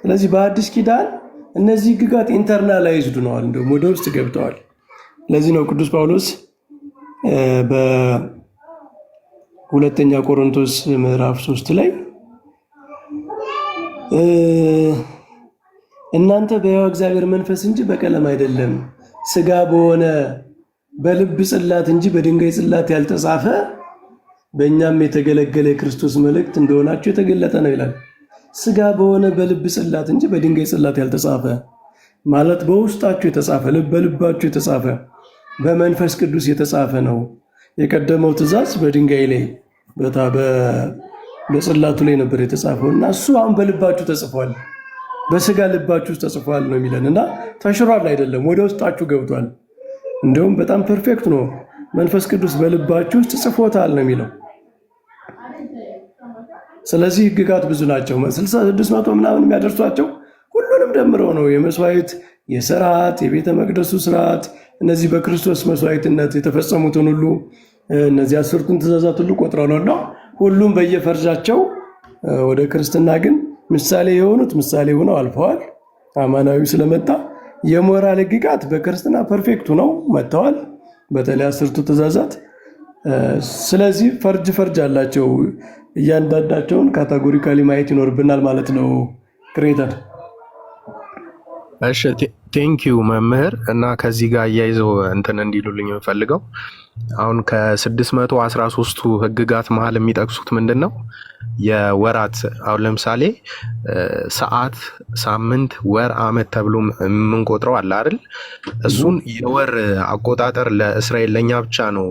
ስለዚህ በአዲስ ኪዳን እነዚህ ህግጋት ኢንተርናላይዝድ ሆነዋል፣ እንደውም ወደ ውስጥ ገብተዋል። ለዚህ ነው ቅዱስ ጳውሎስ በሁለተኛ ቆሮንቶስ ምዕራፍ 3 ላይ እናንተ በሕያው እግዚአብሔር መንፈስ እንጂ በቀለም አይደለም፣ ስጋ በሆነ በልብ ጽላት እንጂ በድንጋይ ጽላት ያልተጻፈ በእኛም የተገለገለ የክርስቶስ መልእክት እንደሆናችሁ የተገለጠ ነው ይላል። ስጋ በሆነ በልብ ጽላት እንጂ በድንጋይ ጽላት ያልተጻፈ ማለት በውስጣችሁ የተጻፈ በልባችሁ የተጻፈ በመንፈስ ቅዱስ የተጻፈ ነው። የቀደመው ትእዛዝ በድንጋይ ላይ በጽላቱ ላይ ነበር የተጻፈው እና እሱ አሁን በልባችሁ ተጽፏል፣ በስጋ ልባችሁ ውስጥ ተጽፏል ነው የሚለን እና ተሽሯል አይደለም፣ ወደ ውስጣችሁ ገብቷል። እንደውም በጣም ፐርፌክት ነው። መንፈስ ቅዱስ በልባችሁ ውስጥ ጽፎታል ነው የሚለው። ስለዚህ ሕግጋት ብዙ ናቸው። 600 ምናምን የሚያደርሷቸው ሁሉንም ደምረው ነው የመስዋዕት የስርዓት የቤተ መቅደሱ ስርዓት እነዚህ በክርስቶስ መስዋዕትነት የተፈጸሙትን ሁሉ እነዚህ 10ቱን ትእዛዛት ሁሉ ቆጥረው ነው። ሁሉም በየፈርጃቸው ወደ ክርስትና ግን ምሳሌ የሆኑት ምሳሌ ሆነው አልፈዋል። አማናዊ ስለመጣ የሞራል ሕግጋት በክርስትና ፐርፌክቱ ነው መጥተዋል፣ በተለይ 10ቱ ትእዛዛት። ስለዚህ ፈርጅ አላቸው። እያንዳንዳቸውን ካቴጎሪካሊ ማየት ይኖርብናል ማለት ነው። ክሬተር እሺ ቴንኪዩ መምህር። እና ከዚህ ጋር እያይዘው እንትን እንዲሉልኝ የምፈልገው አሁን ከ613ቱ ህግጋት መሀል የሚጠቅሱት ምንድን ነው? የወራት አሁን ለምሳሌ ሰዓት፣ ሳምንት፣ ወር፣ አመት ተብሎ የምንቆጥረው አለ አይደል? እሱን የወር አቆጣጠር ለእስራኤል ለኛ ብቻ ነው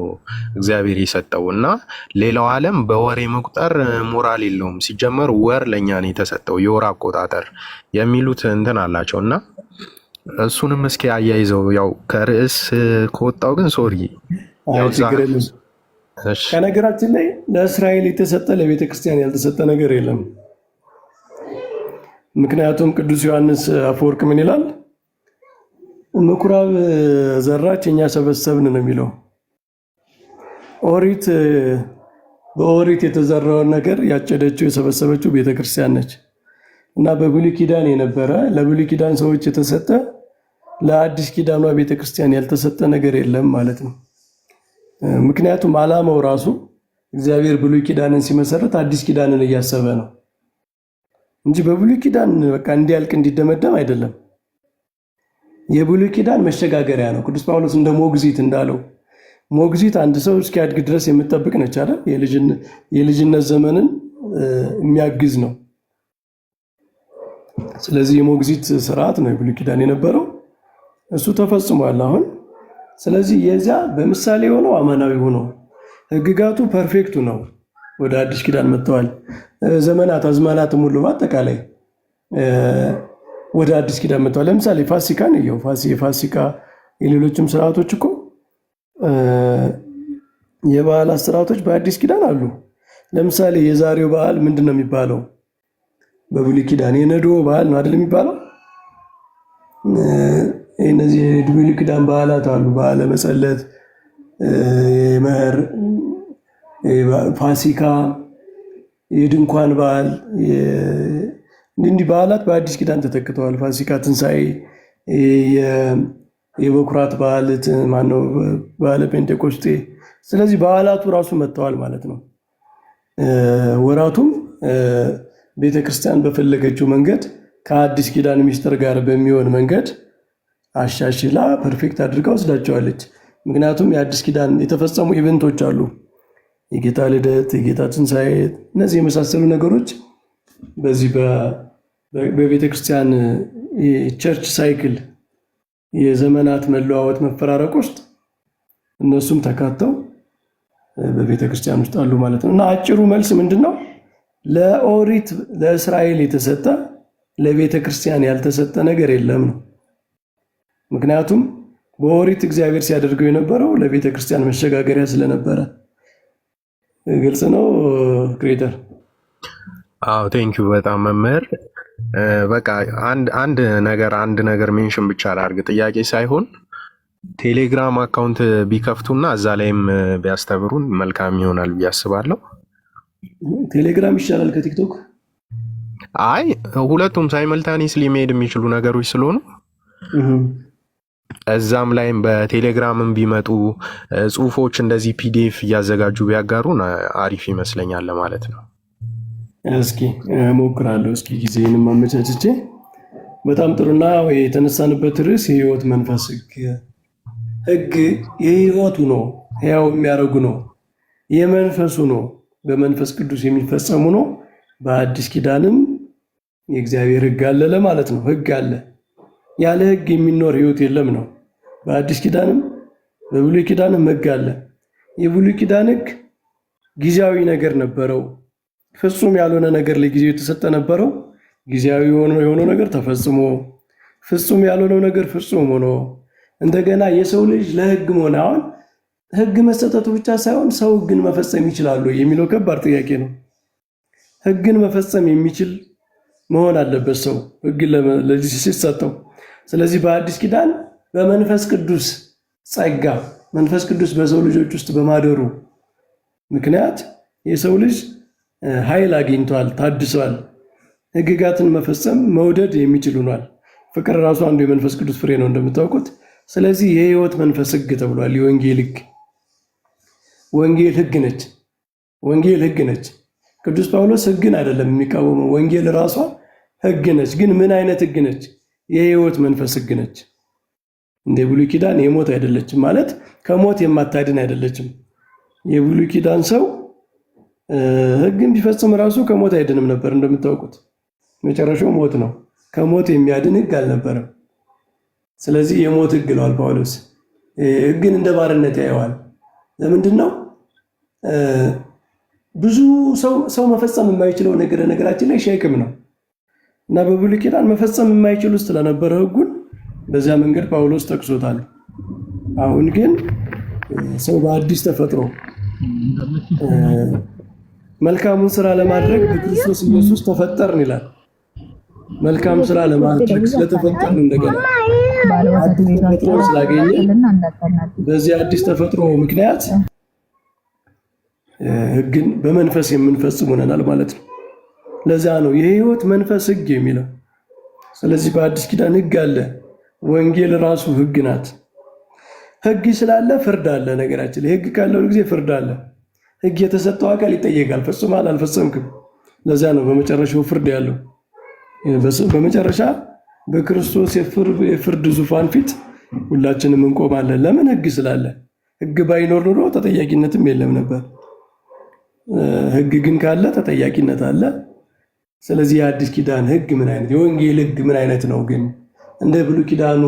እግዚአብሔር የሰጠው እና ሌላው ዓለም በወር የመቁጠር ሞራል የለውም። ሲጀመር ወር ለኛ ነው የተሰጠው የወር አቆጣጠር የሚሉት እንትን አላቸው እና እሱንም እስኪ አያይዘው። ያው ከርዕስ ከወጣው ግን ሶሪ። ከነገራችን ላይ ለእስራኤል የተሰጠ ለቤተ ክርስቲያን ያልተሰጠ ነገር የለም። ምክንያቱም ቅዱስ ዮሐንስ አፈወርቅ ምን ይላል? ምኩራብ ዘራች እኛ ሰበሰብን ነው የሚለው። ኦሪት በኦሪት የተዘራውን ነገር ያጨደችው የሰበሰበችው ቤተ ክርስቲያን ነች እና በብሉይ ኪዳን የነበረ ለብሉይ ኪዳን ሰዎች የተሰጠ ለአዲስ ኪዳኗ ቤተ ክርስቲያን ያልተሰጠ ነገር የለም ማለት ነው። ምክንያቱም ዓላማው ራሱ እግዚአብሔር ብሉይ ኪዳንን ሲመሰረት አዲስ ኪዳንን እያሰበ ነው እንጂ በብሉይ ኪዳን በቃ እንዲያልቅ እንዲደመደም አይደለም። የብሉይ ኪዳን መሸጋገሪያ ነው። ቅዱስ ጳውሎስ እንደ ሞግዚት እንዳለው ሞግዚት አንድ ሰው እስኪያድግ ድረስ የምትጠብቅ ነች አይደል? የልጅነት ዘመንን የሚያግዝ ነው። ስለዚህ የሞግዚት ስርዓት ነው የብሉይ ኪዳን የነበረው። እሱ ተፈጽሟል አሁን። ስለዚህ የዚያ በምሳሌ ሆኖ አማናዊ ሆኖ ህግጋቱ ፐርፌክቱ ነው ወደ አዲስ ኪዳን መጥተዋል። ዘመናት አዝማናትም ሁሉ በአጠቃላይ ወደ አዲስ ኪዳን መጥተዋል። ለምሳሌ ፋሲካን እየው። የፋሲካ የሌሎችም ስርዓቶች እኮ የበዓላት ስርዓቶች በአዲስ ኪዳን አሉ። ለምሳሌ የዛሬው በዓል ምንድን ነው የሚባለው? በብሉይ ኪዳን የነዶ በዓል ነው አይደል የሚባለው? እነዚህ የብሉይ ኪዳን በዓላት አሉ። በዓለ መጸለት፣ የመኸር፣ ፋሲካ፣ የድንኳን በዓል፣ እንዲህ በዓላት በአዲስ ኪዳን ተተክተዋል። ፋሲካ፣ ትንሣኤ፣ የበኩራት በዓል ማነው? በዓለ ጴንጤቆስጤ። ስለዚህ በዓላቱ ራሱ መጥተዋል ማለት ነው። ወራቱም ቤተክርስቲያን በፈለገችው መንገድ ከአዲስ ኪዳን ሚስጥር ጋር በሚሆን መንገድ አሻሽላ ፐርፌክት አድርጋ ወስዳቸዋለች። ምክንያቱም የአዲስ ኪዳን የተፈጸሙ ኢቨንቶች አሉ። የጌታ ልደት፣ የጌታ ትንሣኤ፣ እነዚህ የመሳሰሉ ነገሮች በዚህ በቤተ ክርስቲያን የቸርች ሳይክል የዘመናት መለዋወጥ መፈራረቅ ውስጥ እነሱም ተካተው በቤተ ክርስቲያን ውስጥ አሉ ማለት ነው። እና አጭሩ መልስ ምንድን ነው? ለኦሪት ለእስራኤል የተሰጠ ለቤተ ክርስቲያን ያልተሰጠ ነገር የለም ነው። ምክንያቱም በኦሪት እግዚአብሔር ሲያደርገው የነበረው ለቤተ ክርስቲያን መሸጋገሪያ ስለነበረ። ግልጽ ነው ክሬተር? አዎ ቴንኪዩ በጣም መምህር። በቃ አንድ ነገር ሜንሽን ብቻ ላድርግ፣ ጥያቄ ሳይሆን ቴሌግራም አካውንት ቢከፍቱና እዛ ላይም ቢያስተምሩን መልካም ይሆናል ብዬ አስባለሁ። ቴሌግራም ይሻላል ከቲክቶክ? አይ ሁለቱም ሳይመልታኒስሊ መሄድ የሚችሉ ነገሮች ስለሆኑ እዛም ላይም በቴሌግራምም ቢመጡ ጽሁፎች እንደዚህ ፒዲኤፍ እያዘጋጁ ቢያጋሩን አሪፍ ይመስለኛል ማለት ነው። እስኪ እሞክራለሁ። እስኪ ጊዜንም አመቻችቼ በጣም ጥሩና የተነሳንበት ርዕስ የህይወት መንፈስ ህግ የህይወቱ ነው፣ ሕያው የሚያደርጉ ነው፣ የመንፈሱ ነው፣ በመንፈስ ቅዱስ የሚፈጸሙ ነው። በአዲስ ኪዳንም የእግዚአብሔር ህግ አለ ለማለት ነው። ህግ አለ፣ ያለ ህግ የሚኖር ህይወት የለም ነው። በአዲስ ኪዳንም በብሉይ ኪዳንም ህግ አለ። የብሉይ ኪዳን ህግ ጊዜያዊ ነገር ነበረው። ፍጹም ያልሆነ ነገር ለጊዜው የተሰጠ ነበረው። ጊዜያዊ የሆነው ነገር ተፈጽሞ ፍጹም ያልሆነው ነገር ፍጹም ሆኖ እንደገና የሰው ልጅ ለህግ መሆን አሁን ህግ መሰጠቱ ብቻ ሳይሆን ሰው ህግን መፈጸም ይችላሉ የሚለው ከባድ ጥያቄ ነው። ህግን መፈጸም የሚችል መሆን አለበት ሰው ህግን ለዚህ ሲሰጠው። ስለዚህ በአዲስ ኪዳን በመንፈስ ቅዱስ ጸጋ መንፈስ ቅዱስ በሰው ልጆች ውስጥ በማደሩ ምክንያት የሰው ልጅ ኃይል አግኝቷል፣ ታድሷል። ህግጋትን መፈጸም መውደድ የሚችል ሆኗል። ፍቅር ራሱ አንዱ የመንፈስ ቅዱስ ፍሬ ነው እንደምታውቁት። ስለዚህ የህይወት መንፈስ ህግ ተብሏል። የወንጌል ህግ ወንጌል ህግ ነች። ወንጌል ህግ ነች። ቅዱስ ጳውሎስ ህግን አይደለም የሚቃወመው፣ ወንጌል ራሷ ህግ ነች። ግን ምን አይነት ህግ ነች? የህይወት መንፈስ ህግ ነች። እንደ ብሉይ ኪዳን የሞት አይደለችም፣ ማለት ከሞት የማታድን አይደለችም። የብሉይ ኪዳን ሰው ህግን ቢፈጽም ራሱ ከሞት አይድንም ነበር። እንደምታውቁት መጨረሻው ሞት ነው። ከሞት የሚያድን ህግ አልነበረም። ስለዚህ የሞት ህግ ለዋል ጳውሎስ። ህግን እንደ ባርነት ያየዋል። ለምንድን ነው? ብዙ ሰው መፈጸም የማይችለው ነገራችን ላይ ሸክም ነው እና በብሉይ ኪዳን መፈጸም የማይችሉ ስለነበረ ህጉን በዚያ መንገድ ጳውሎስ ጠቅሶታል። አሁን ግን ሰው በአዲስ ተፈጥሮ መልካሙን ስራ ለማድረግ በክርስቶስ ኢየሱስ ተፈጠርን ይላል። መልካም ስራ ለማድረግ ስለተፈጠርን እንደገና አዲስ ተፈጥሮ ስላገኘ በዚህ አዲስ ተፈጥሮ ምክንያት ህግን በመንፈስ የምንፈጽም ሆነናል ማለት ነው። ለዚያ ነው የህይወት መንፈስ ህግ የሚለው። ስለዚህ በአዲስ ኪዳን ህግ አለ። ወንጌል ራሱ ህግ ናት። ህግ ስላለ ፍርድ አለ። ነገራችን ህግ ካለው ጊዜ ፍርድ አለ። ህግ የተሰጠው አካል ይጠየቃል። ፈጽሟል አልፈጸምክም። ለዚያ ነው በመጨረሻው ፍርድ ያለው። በመጨረሻ በክርስቶስ የፍርድ ዙፋን ፊት ሁላችንም እንቆማለን። ለምን? ህግ ስላለ። ህግ ባይኖር ኑሮ ተጠያቂነትም የለም ነበር። ህግ ግን ካለ ተጠያቂነት አለ። ስለዚህ የአዲስ ኪዳን ህግ ምን አይነት የወንጌል ህግ ምን አይነት ነው? ግን እንደ ብሉይ ኪዳኑ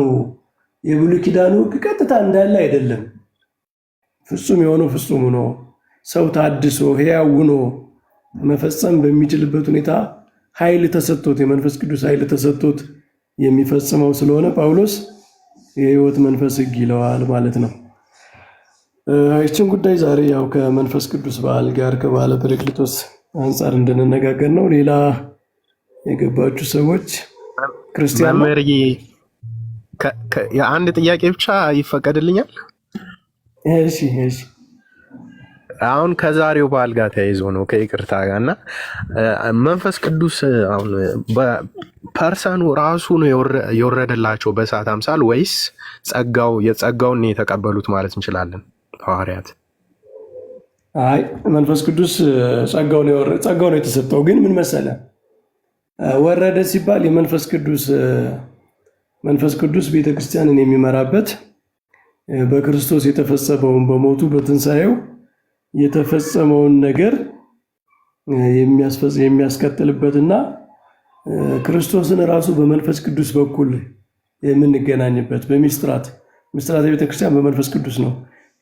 የብሉይ ኪዳኑ ህግ ቀጥታ እንዳለ አይደለም። ፍጹም የሆነው ፍጹም ሆኖ ሰው ታድሶ ሕያው ሆኖ መፈጸም በሚችልበት ሁኔታ ኃይል ተሰጥቶት የመንፈስ ቅዱስ ኃይል ተሰጥቶት የሚፈጽመው ስለሆነ ጳውሎስ የህይወት መንፈስ ህግ ይለዋል ማለት ነው። ይህችን ጉዳይ ዛሬ ያው ከመንፈስ ቅዱስ በዓል ጋር ከበዓለ ጰራቅሊጦስ አንጻር እንድንነጋገር ነው። ሌላ የገባችሁ ሰዎች ክርስቲያን የአንድ ጥያቄ ብቻ ይፈቀድልኛል? እሺ። አሁን ከዛሬው በዓል ጋር ተያይዞ ነው ከይቅርታ ጋር እና መንፈስ ቅዱስ አሁን ፐርሰኑ ራሱ ነው የወረደላቸው በእሳት አምሳል ወይስ የጸጋውን የተቀበሉት ማለት እንችላለን ሐዋርያት? አይ መንፈስ ቅዱስ ጸጋው ነው የተሰጠው። ግን ምን መሰለ ወረደ ሲባል መንፈስ ቅዱስ ቤተክርስቲያንን የሚመራበት በክርስቶስ የተፈጸመውን በሞቱ በትንሣኤው የተፈጸመውን ነገር የሚያስቀጥልበትና ክርስቶስን ራሱ በመንፈስ ቅዱስ በኩል የምንገናኝበት ምስጢራተ ቤተክርስቲያን በመንፈስ ቅዱስ ነው።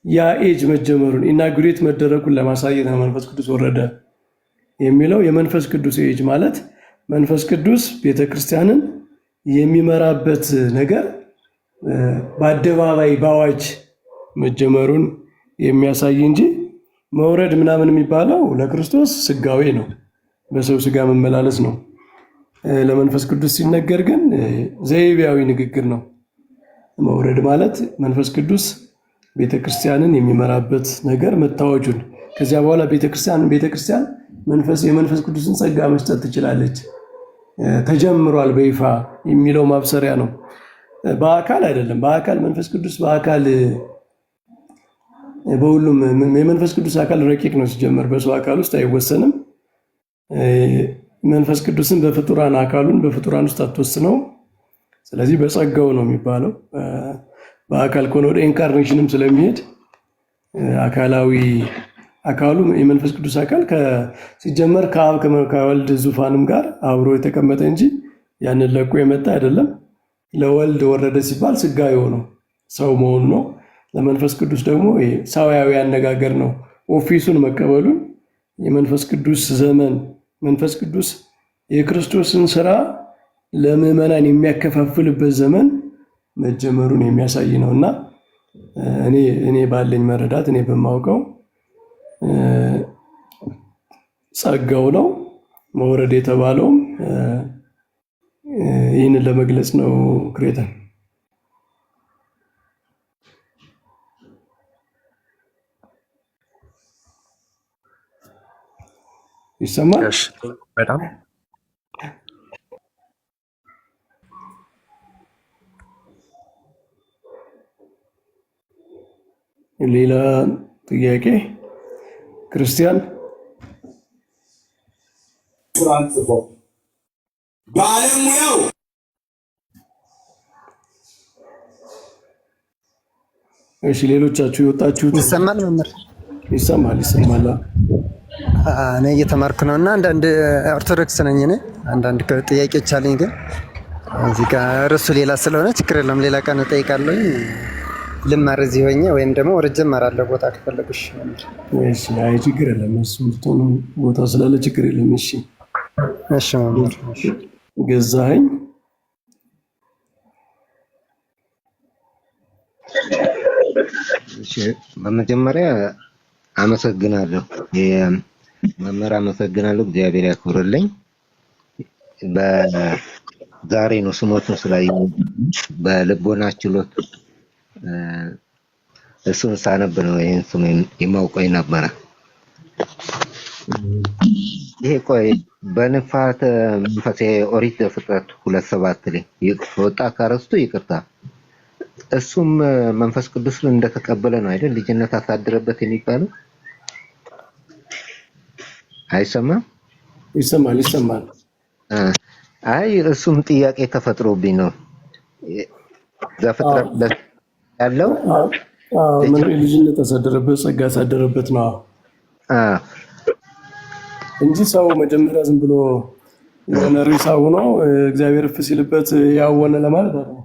ያ ኤጅ መጀመሩን ኢናጉሬት መደረጉን ለማሳየት ነው መንፈስ ቅዱስ ወረደ የሚለው። የመንፈስ ቅዱስ ኤጅ ማለት መንፈስ ቅዱስ ቤተክርስቲያንን የሚመራበት ነገር በአደባባይ በአዋጅ መጀመሩን የሚያሳይ እንጂ መውረድ ምናምን የሚባለው ለክርስቶስ ስጋዌ ነው፣ በሰው ስጋ መመላለስ ነው። ለመንፈስ ቅዱስ ሲነገር ግን ዘይቤያዊ ንግግር ነው። መውረድ ማለት መንፈስ ቅዱስ ቤተክርስቲያንን የሚመራበት ነገር መታወጁን፣ ከዚያ በኋላ ቤተክርስቲያን የመንፈስ ቅዱስን ጸጋ መስጠት ትችላለች፣ ተጀምሯል በይፋ የሚለው ማብሰሪያ ነው። በአካል አይደለም። በአካል መንፈስ ቅዱስ በአካል በሁሉም የመንፈስ ቅዱስ አካል ረቂቅ ነው። ሲጀመር በሰው አካል ውስጥ አይወሰንም። መንፈስ ቅዱስን በፍጡራን አካሉን በፍጡራን ውስጥ አትወስነው። ስለዚህ በጸጋው ነው የሚባለው። በአካል ከሆነ ወደ ኢንካርኔሽንም ስለሚሄድ አካላዊ አካሉ የመንፈስ ቅዱስ አካል ሲጀመር ከአብ ከወልድ ዙፋንም ጋር አብሮ የተቀመጠ እንጂ ያንን ለቆ የመጣ አይደለም። ለወልድ ወረደ ሲባል ስጋዊ ነው፣ ሰው መሆኑ ነው። ለመንፈስ ቅዱስ ደግሞ ሰዋያዊ አነጋገር ነው። ኦፊሱን መቀበሉን የመንፈስ ቅዱስ ዘመን መንፈስ ቅዱስ የክርስቶስን ስራ ለምዕመናን የሚያከፋፍልበት ዘመን መጀመሩን የሚያሳይ ነው እና እኔ ባለኝ መረዳት እኔ በማውቀው ጸጋው ነው መውረድ የተባለውም ይህንን ለመግለጽ ነው። ክሬተን ይሰማል በጣም ሌላ ጥያቄ ክርስቲያን ባለሙያው እሺ፣ ሌሎቻችሁ የወጣችሁት ይሰማል? መምህር ይሰማል? እኔ እየተማርኩ ነው እና አንዳንድ ኦርቶዶክስ ነኝ እኔ አንዳንድ ጥያቄዎች አለኝ፣ ግን እዚህ ጋር እርሱ ሌላ ስለሆነ ችግር የለም ሌላ ቀን እጠይቃለሁ። ልማር እዚህ ሆኜ ወይም ደግሞ ወርጄ እማራለሁ ቦታ ከፈለጉሽ። እሺ፣ አይ ችግር የለም እሱ ልትሆኑ ቦታ ስላለ ችግር የለም። እሺ እሺ መምህር ገዛኸኝ በመጀመሪያ አመሰግናለሁ መምህር አመሰግናለሁ። እግዚአብሔር ያክብርልኝ። በዛሬ ነው ስሞቱን ስላየሁ በልቦና ችሎት እሱን ሳነብ ነው ይሄን ስም የማውቀው ነበረ። ይሄ ቆይ በንፋተ መንፈሴ ኦሪት ዘፍጥረት 2:7 ላይ ወጣ ካረስቱ ይቅርታ እሱም መንፈስ ቅዱስን እንደተቀበለ ነው አይደል? ልጅነት አሳደረበት የሚባለው አይሰማም? ይሰማል። አይ እሱም ጥያቄ ተፈጥሮብኝ ነው ዘፍጥረት ያለው ልጅነት አሳደረበት ጸጋ አሳደረበት ነው እንጂ ሰው መጀመሪያ ዝም ብሎ የሆነ ሬሳ ሆኖ እግዚአብሔር እፍ ሲልበት ያወነ ለማለት አይደለም።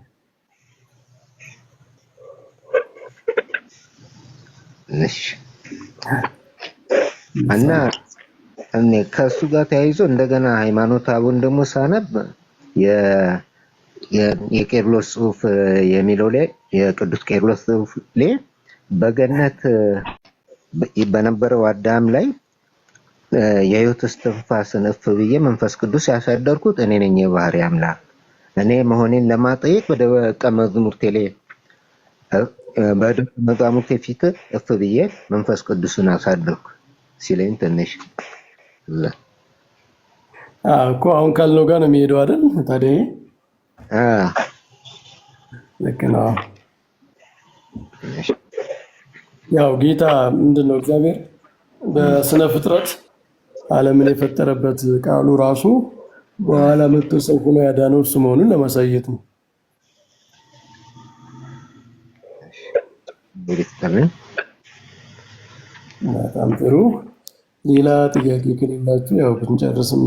እሺ እና እኔ ከሱ ጋር ተያይዞ እንደገና ሃይማኖተ አቡን ደግሞ ሳነብ የቄርሎስ ጽሑፍ የሚለው ላይ የቅዱስ ቄርሎስ ጽሑፍ ላይ በገነት በነበረው አዳም ላይ የሕይወት እስትንፋስን እፍ ብዬ መንፈስ ቅዱስ ያሳደርኩት እኔ ነኝ የባህሪ አምላክ እኔ መሆኔን ለማጠየቅ በደቀ መዛሙርቴ ላይ በደቀ መዛሙርቴ ፊት እፍ ብዬ መንፈስ ቅዱስን አሳደርኩ ሲለኝ ትንሽ እኮ አሁን ካልነው ጋር ነው የሚሄደው አይደል? ታዲያ ልክ ነው። ያው ጌታ ምንድነው እግዚአብሔር በስነ ፍጥረት ዓለምን የፈጠረበት ቃሉ ራሱ በኋላ መጥቶ ሰው ሆኖ ያዳነው እሱ መሆኑን ለማሳየት ነው። በጣም ጥሩ። ሌላ ጥያቄ ከሌላችሁ ያው ብንጨርስም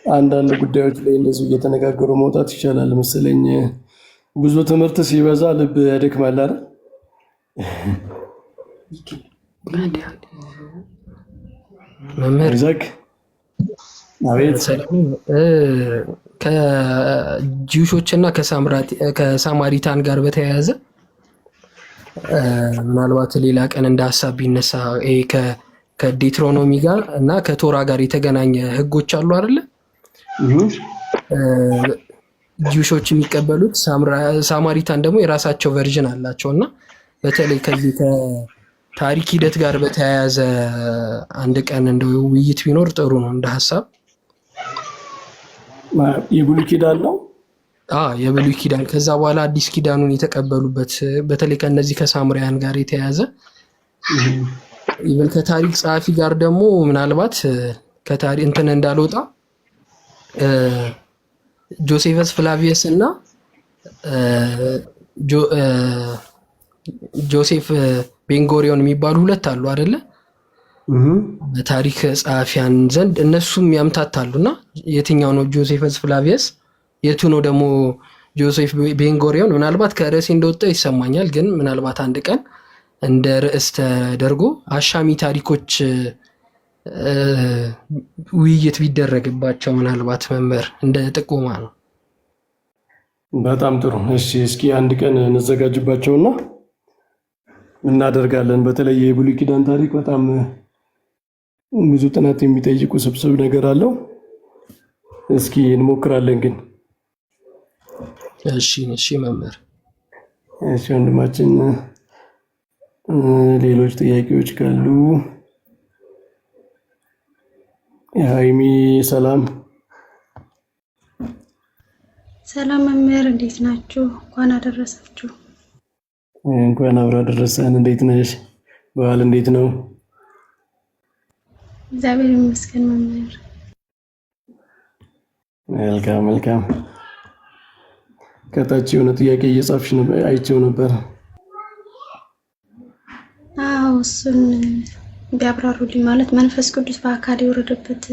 አንዳንድ ጉዳዮች ላይ እንደዚሁ እየተነጋገሩ መውጣት ይቻላል መሰለኝ። ብዙ ትምህርት ሲበዛ ልብ ያደክማል አይደል? መምህር ይዘክ አቤት። ከጂውሾች እና ከሳማሪታን ጋር በተያያዘ ምናልባት ሌላ ቀን እንደ ሀሳብ ቢነሳ ከዴትሮኖሚ ጋር እና ከቶራ ጋር የተገናኘ ህጎች አሉ አይደለ? ጂውሾች የሚቀበሉት ሳማሪታን ደግሞ የራሳቸው ቨርዥን አላቸው እና በተለይ ከዚህ ከታሪክ ሂደት ጋር በተያያዘ አንድ ቀን እንደው ውይይት ቢኖር ጥሩ ነው እንደ ሀሳብ። የብሉይ ኪዳን ነው የብሉይ ኪዳን ከዛ በኋላ አዲስ ኪዳኑን የተቀበሉበት በተለይ ከነዚህ ከሳምራውያን ጋር የተያያዘ ኢቨን ከታሪክ ጸሐፊ ጋር ደግሞ ምናልባት ከታሪክ እንትን እንዳልወጣ ጆሴፈስ ፍላቪየስ እና ጆሴፍ ቤንጎሪዮን የሚባሉ ሁለት አሉ አይደለ? በታሪክ ጸሐፊያን ዘንድ እነሱም ያምታታሉና የትኛው ነው ጆሴፈስ ፍላቪየስ የቱ ነው ደግሞ ጆሴፍ ቤንጎሪዮን? ምናልባት ከርዕሴ እንደወጣ ይሰማኛል፣ ግን ምናልባት አንድ ቀን እንደ ርዕስ ተደርጎ አሻሚ ታሪኮች ውይይት ቢደረግባቸው ምናልባት መምህር እንደ ጥቆማ ነው። በጣም ጥሩ። እሺ፣ እስኪ አንድ ቀን እንዘጋጅባቸውና እናደርጋለን። በተለይ የብሉይ ኪዳን ታሪክ በጣም ብዙ ጥናት የሚጠይቁ ስብስብ ነገር አለው። እስኪ እንሞክራለን ግን። እሺ መምህር። እሺ ወንድማችን፣ ሌሎች ጥያቄዎች ካሉ? ሃይሚ ሰላም። ሰላም መምህር፣ እንዴት ናችሁ? እንኳን አደረሳችሁ። እንኳን አብራ ደረሰን። እንዴት ነሽ? በዓል እንዴት ነው? እግዚአብሔር ይመስገን መምህር። መልካም። ከታች የሆነ ጥያቄ እየጻፍሽ አይቼው ነበር። አዎ፣ እሱን ቢያብራሩልኝ። ማለት መንፈስ ቅዱስ በአካል የወረደበት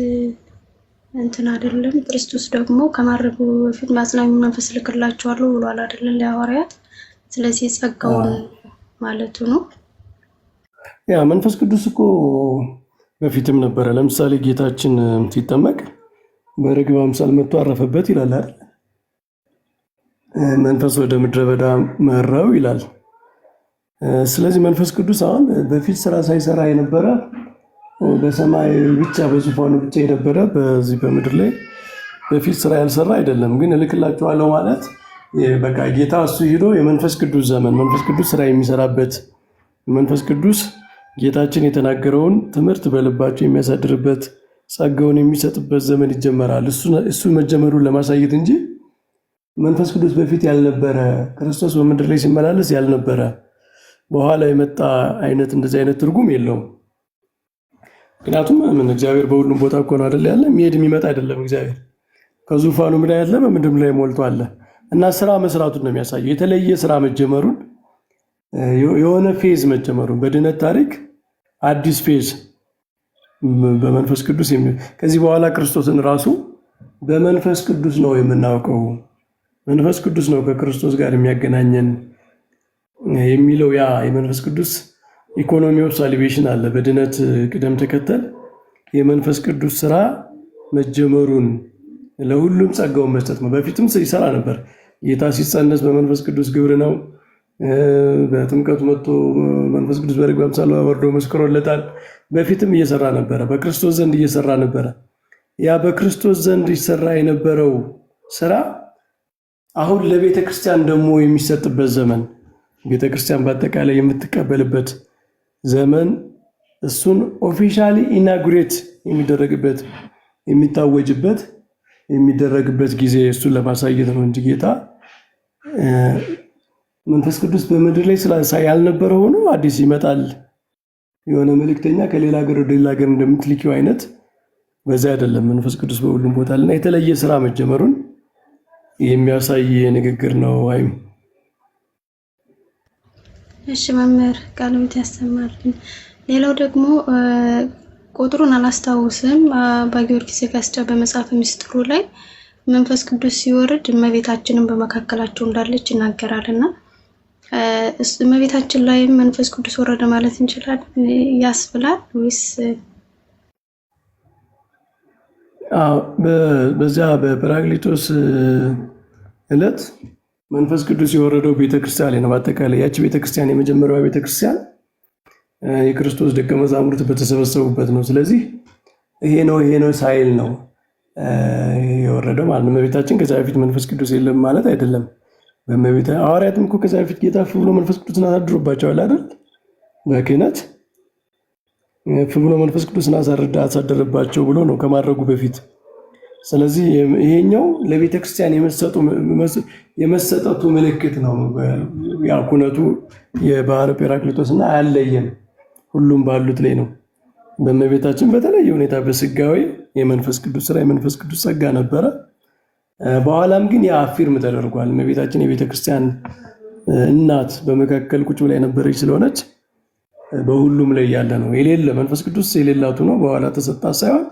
እንትን አይደለም። ክርስቶስ ደግሞ ከማረጉ በፊት ማጽናኙ መንፈስ ልክላቸዋለሁ ብሏል አይደለም ለሐዋርያት። ስለዚህ ጸጋውን ማለቱ ነው። ያ መንፈስ ቅዱስ እኮ በፊትም ነበረ። ለምሳሌ ጌታችን ሲጠመቅ በርግብ አምሳል መጥቶ አረፈበት ይላል አይደል? መንፈስ ወደ ምድረ በዳ መራው ይላል። ስለዚህ መንፈስ ቅዱስ አሁን በፊት ስራ ሳይሰራ የነበረ በሰማይ ብቻ በዙፋኑ ብቻ የነበረ በዚህ በምድር ላይ በፊት ስራ ያልሰራ አይደለም። ግን እልክላችኋለሁ ማለት በቃ ጌታ እሱ ሄዶ የመንፈስ ቅዱስ ዘመን መንፈስ ቅዱስ ስራ የሚሰራበት መንፈስ ቅዱስ ጌታችን የተናገረውን ትምህርት በልባቸው የሚያሳድርበት ጸጋውን የሚሰጥበት ዘመን ይጀመራል። እሱ መጀመሩን ለማሳየት እንጂ መንፈስ ቅዱስ በፊት ያልነበረ ክርስቶስ በምድር ላይ ሲመላለስ ያልነበረ በኋላ የመጣ አይነት እንደዚህ አይነት ትርጉም የለውም። ምክንያቱም ምን እግዚአብሔር በሁሉም ቦታ እኮ ነው አይደል ያለ፣ የሚሄድ የሚመጣ አይደለም። እግዚአብሔር ከዙፋኑ ምን ያለ በምድር ላይ ሞልቶ አለ እና ስራ መስራቱን ነው የሚያሳየው። የተለየ ስራ መጀመሩን፣ የሆነ ፌዝ መጀመሩን በድነት ታሪክ አዲስ ፌዝ በመንፈስ ቅዱስ ከዚህ በኋላ ክርስቶስን ራሱ በመንፈስ ቅዱስ ነው የምናውቀው። መንፈስ ቅዱስ ነው ከክርስቶስ ጋር የሚያገናኘን የሚለው ያ የመንፈስ ቅዱስ ኢኮኖሚ ኦፍ ሳሊቬሽን አለ። በድነት ቅደም ተከተል የመንፈስ ቅዱስ ስራ መጀመሩን ለሁሉም ጸጋውን መስጠት ነው። በፊትም ይሰራ ነበር። ጌታ ሲጸነስ በመንፈስ ቅዱስ ግብር ነው። በጥምቀቱ መጥቶ መንፈስ ቅዱስ በርግብ አምሳል ወርዶ መስክሮለታል። በፊትም እየሰራ ነበረ። በክርስቶስ ዘንድ እየሰራ ነበረ። ያ በክርስቶስ ዘንድ ይሰራ የነበረው ስራ አሁን ለቤተ ክርስቲያን ደግሞ የሚሰጥበት ዘመን፣ ቤተ ክርስቲያን በአጠቃላይ የምትቀበልበት ዘመን፣ እሱን ኦፊሻሊ ኢናጉሬት የሚደረግበት የሚታወጅበት የሚደረግበት ጊዜ እሱን ለማሳየት ነው እንጂ ጌታ መንፈስ ቅዱስ በምድር ላይ ያልነበረ ሆኖ አዲስ ይመጣል የሆነ መልእክተኛ ከሌላ ሀገር ወደ ሌላ ሀገር እንደምትልኪው አይነት በዛ አይደለም። መንፈስ ቅዱስ በሁሉም ቦታ አለና የተለየ ስራ መጀመሩን የሚያሳይ ንግግር ነው። አይም እሺ መምህር ቃልዎት ያሰማልን። ሌላው ደግሞ ቁጥሩን አላስታውስም፣ በጊዮርጊስ ዘጋስጫ በመጽሐፈ ምስጢሩ ላይ መንፈስ ቅዱስ ሲወርድ እመቤታችንን በመካከላቸው እንዳለች ይናገራልና እመቤታችን ላይ መንፈስ ቅዱስ ወረደ ማለት እንችላለን ያስብላል ወይስ? በዚያ በጰራቅሊጦስ ዕለት መንፈስ ቅዱስ የወረደው ቤተክርስቲያን ላይ ነው። በአጠቃላይ ያቺ ቤተክርስቲያን የመጀመሪያዋ ቤተክርስቲያን የክርስቶስ ደቀ መዛሙርት በተሰበሰቡበት ነው። ስለዚህ ይሄ ነው ሳይል ነው የወረደው ማለት ነው። እመቤታችን ከዛ በፊት መንፈስ ቅዱስ የለም ማለት አይደለም። ሐዋርያትም እኮ ከዛ በፊት ጌታ ብሎ መንፈስ ቅዱስን አሳድሮባቸዋል አይደል? በክህነት ብሎ መንፈስ ቅዱስን አሳደረባቸው ብሎ ነው ከማድረጉ በፊት። ስለዚህ ይሄኛው ለቤተ ክርስቲያን የመሰጠቱ ምልክት ነው። ያ ኩነቱ የባህረ ጰራቅሊጦስና አያለየም። ሁሉም ባሉት ላይ ነው። በእመቤታችን በተለየ ሁኔታ በስጋዊ የመንፈስ ቅዱስ ስራ የመንፈስ ቅዱስ ጸጋ ነበረ። በኋላም ግን ያ አፊርም ተደርጓል። እመቤታችን የቤተ ክርስቲያን እናት በመካከል ቁጭ ብላ የነበረች ስለሆነች በሁሉም ላይ ያለ ነው። የሌለ መንፈስ ቅዱስ የሌላቱ ነው በኋላ ተሰጣት ሳይሆን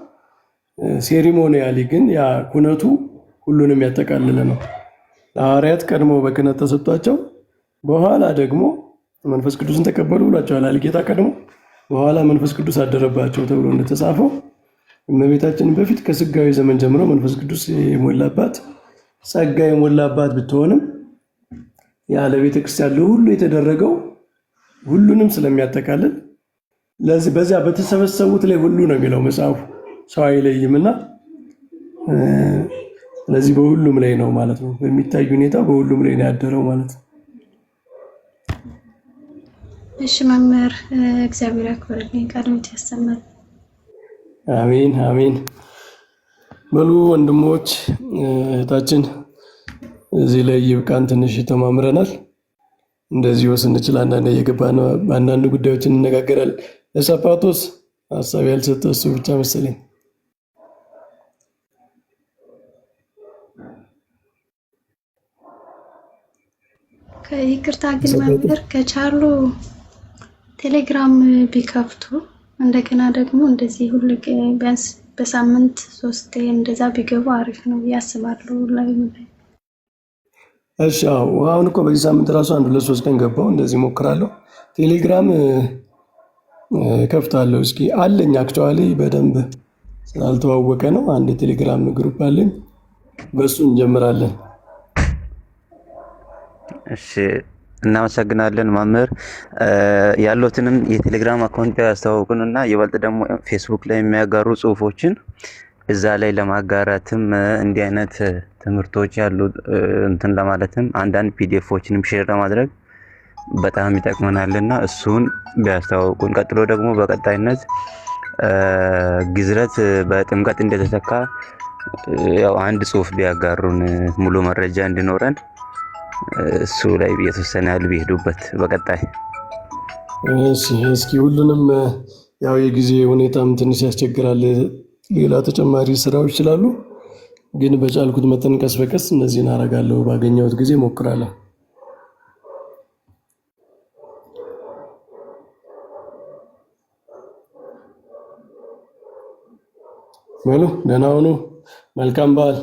ሴሪሞኒያሊ ግን ያ ኩነቱ ሁሉንም ያጠቃልለ ነው። ለሐዋርያት ቀድሞ በክህነት ተሰጥቷቸው በኋላ ደግሞ መንፈስ ቅዱስን ተቀበሉ ብሏቸዋል ጌታ ቀድሞ፣ በኋላ መንፈስ ቅዱስ አደረባቸው ተብሎ እንደተጻፈው እመቤታችንን በፊት ከስጋዊ ዘመን ጀምሮ መንፈስ ቅዱስ የሞላባት ጸጋ የሞላባት ብትሆንም ያ ለቤተ ክርስቲያን ለሁሉ የተደረገው ሁሉንም ስለሚያጠቃልል በዚያ በተሰበሰቡት ላይ ሁሉ ነው የሚለው መጽሐፉ፣ ሰው አይለይምና ስለዚህ በሁሉም ላይ ነው ማለት ነው። በሚታይ ሁኔታ በሁሉም ላይ ነው ያደረው ማለት ነው። እሺ መምህር እግዚአብሔር ያክብርልኝ፣ ቃልዎት ያሰማል። አሜን አሜን። በሉ ወንድሞች እህታችን እዚህ ላይ ይብቃን። ትንሽ ተማምረናል። እንደዚህ ስንችል አንዳንድ እየገባን በአንዳንድ ጉዳዮች እንነጋገራለን። ለሳፓቶስ ሀሳብ ያልሰጠ እሱ ብቻ መሰለኝ። ይቅርታ ግን መምህር ከቻሉ ቴሌግራም ቢከፍቱ እንደገና ደግሞ እንደዚህ ሁሉ ቢያንስ በሳምንት 3 እንደዛ ቢገቡ አሪፍ ነው ያስባሉ። እሺ አሁን እኮ በዚህ ሳምንት ራሱ 1-2-3 ቀን ገባው እንደዚህ ሞክራለሁ። ቴሌግራም ከፍታለሁ። እስኪ አለኝ አክቹአሊ በደንብ ስላልተዋወቀ ነው። አንድ ቴሌግራም ግሩፕ አለኝ፣ በሱ እንጀምራለን። እሺ እናመሰግናለን መምህር። ያሉትንም የቴሌግራም አካውንት ያስተዋውቁንና ይበልጥ ደግሞ ፌስቡክ ላይ የሚያጋሩ ጽሁፎችን እዛ ላይ ለማጋራትም እንዲህ አይነት ትምህርቶች ያሉ እንትን ለማለትም አንዳንድ ፒዲኤፎችንም ሼር ለማድረግ በጣም ይጠቅመናልና እሱን ቢያስተዋውቁን። ቀጥሎ ደግሞ በቀጣይነት ግዝረት በጥምቀት እንደተተካ ያው አንድ ጽሁፍ ቢያጋሩን ሙሉ መረጃ እንዲኖረን እሱ ላይ የተወሰነ ያህል ቢሄዱበት በቀጣይ። እስኪ ሁሉንም ያው የጊዜ ሁኔታም ትንሽ ያስቸግራል። ሌላ ተጨማሪ ስራዎች ይችላሉ፣ ግን በቻልኩት መጠን ቀስ በቀስ እነዚህን አደርጋለሁ። ባገኘሁት ጊዜ ሞክራለሁ። በሉ ደህና ሁኑ። መልካም በዓል።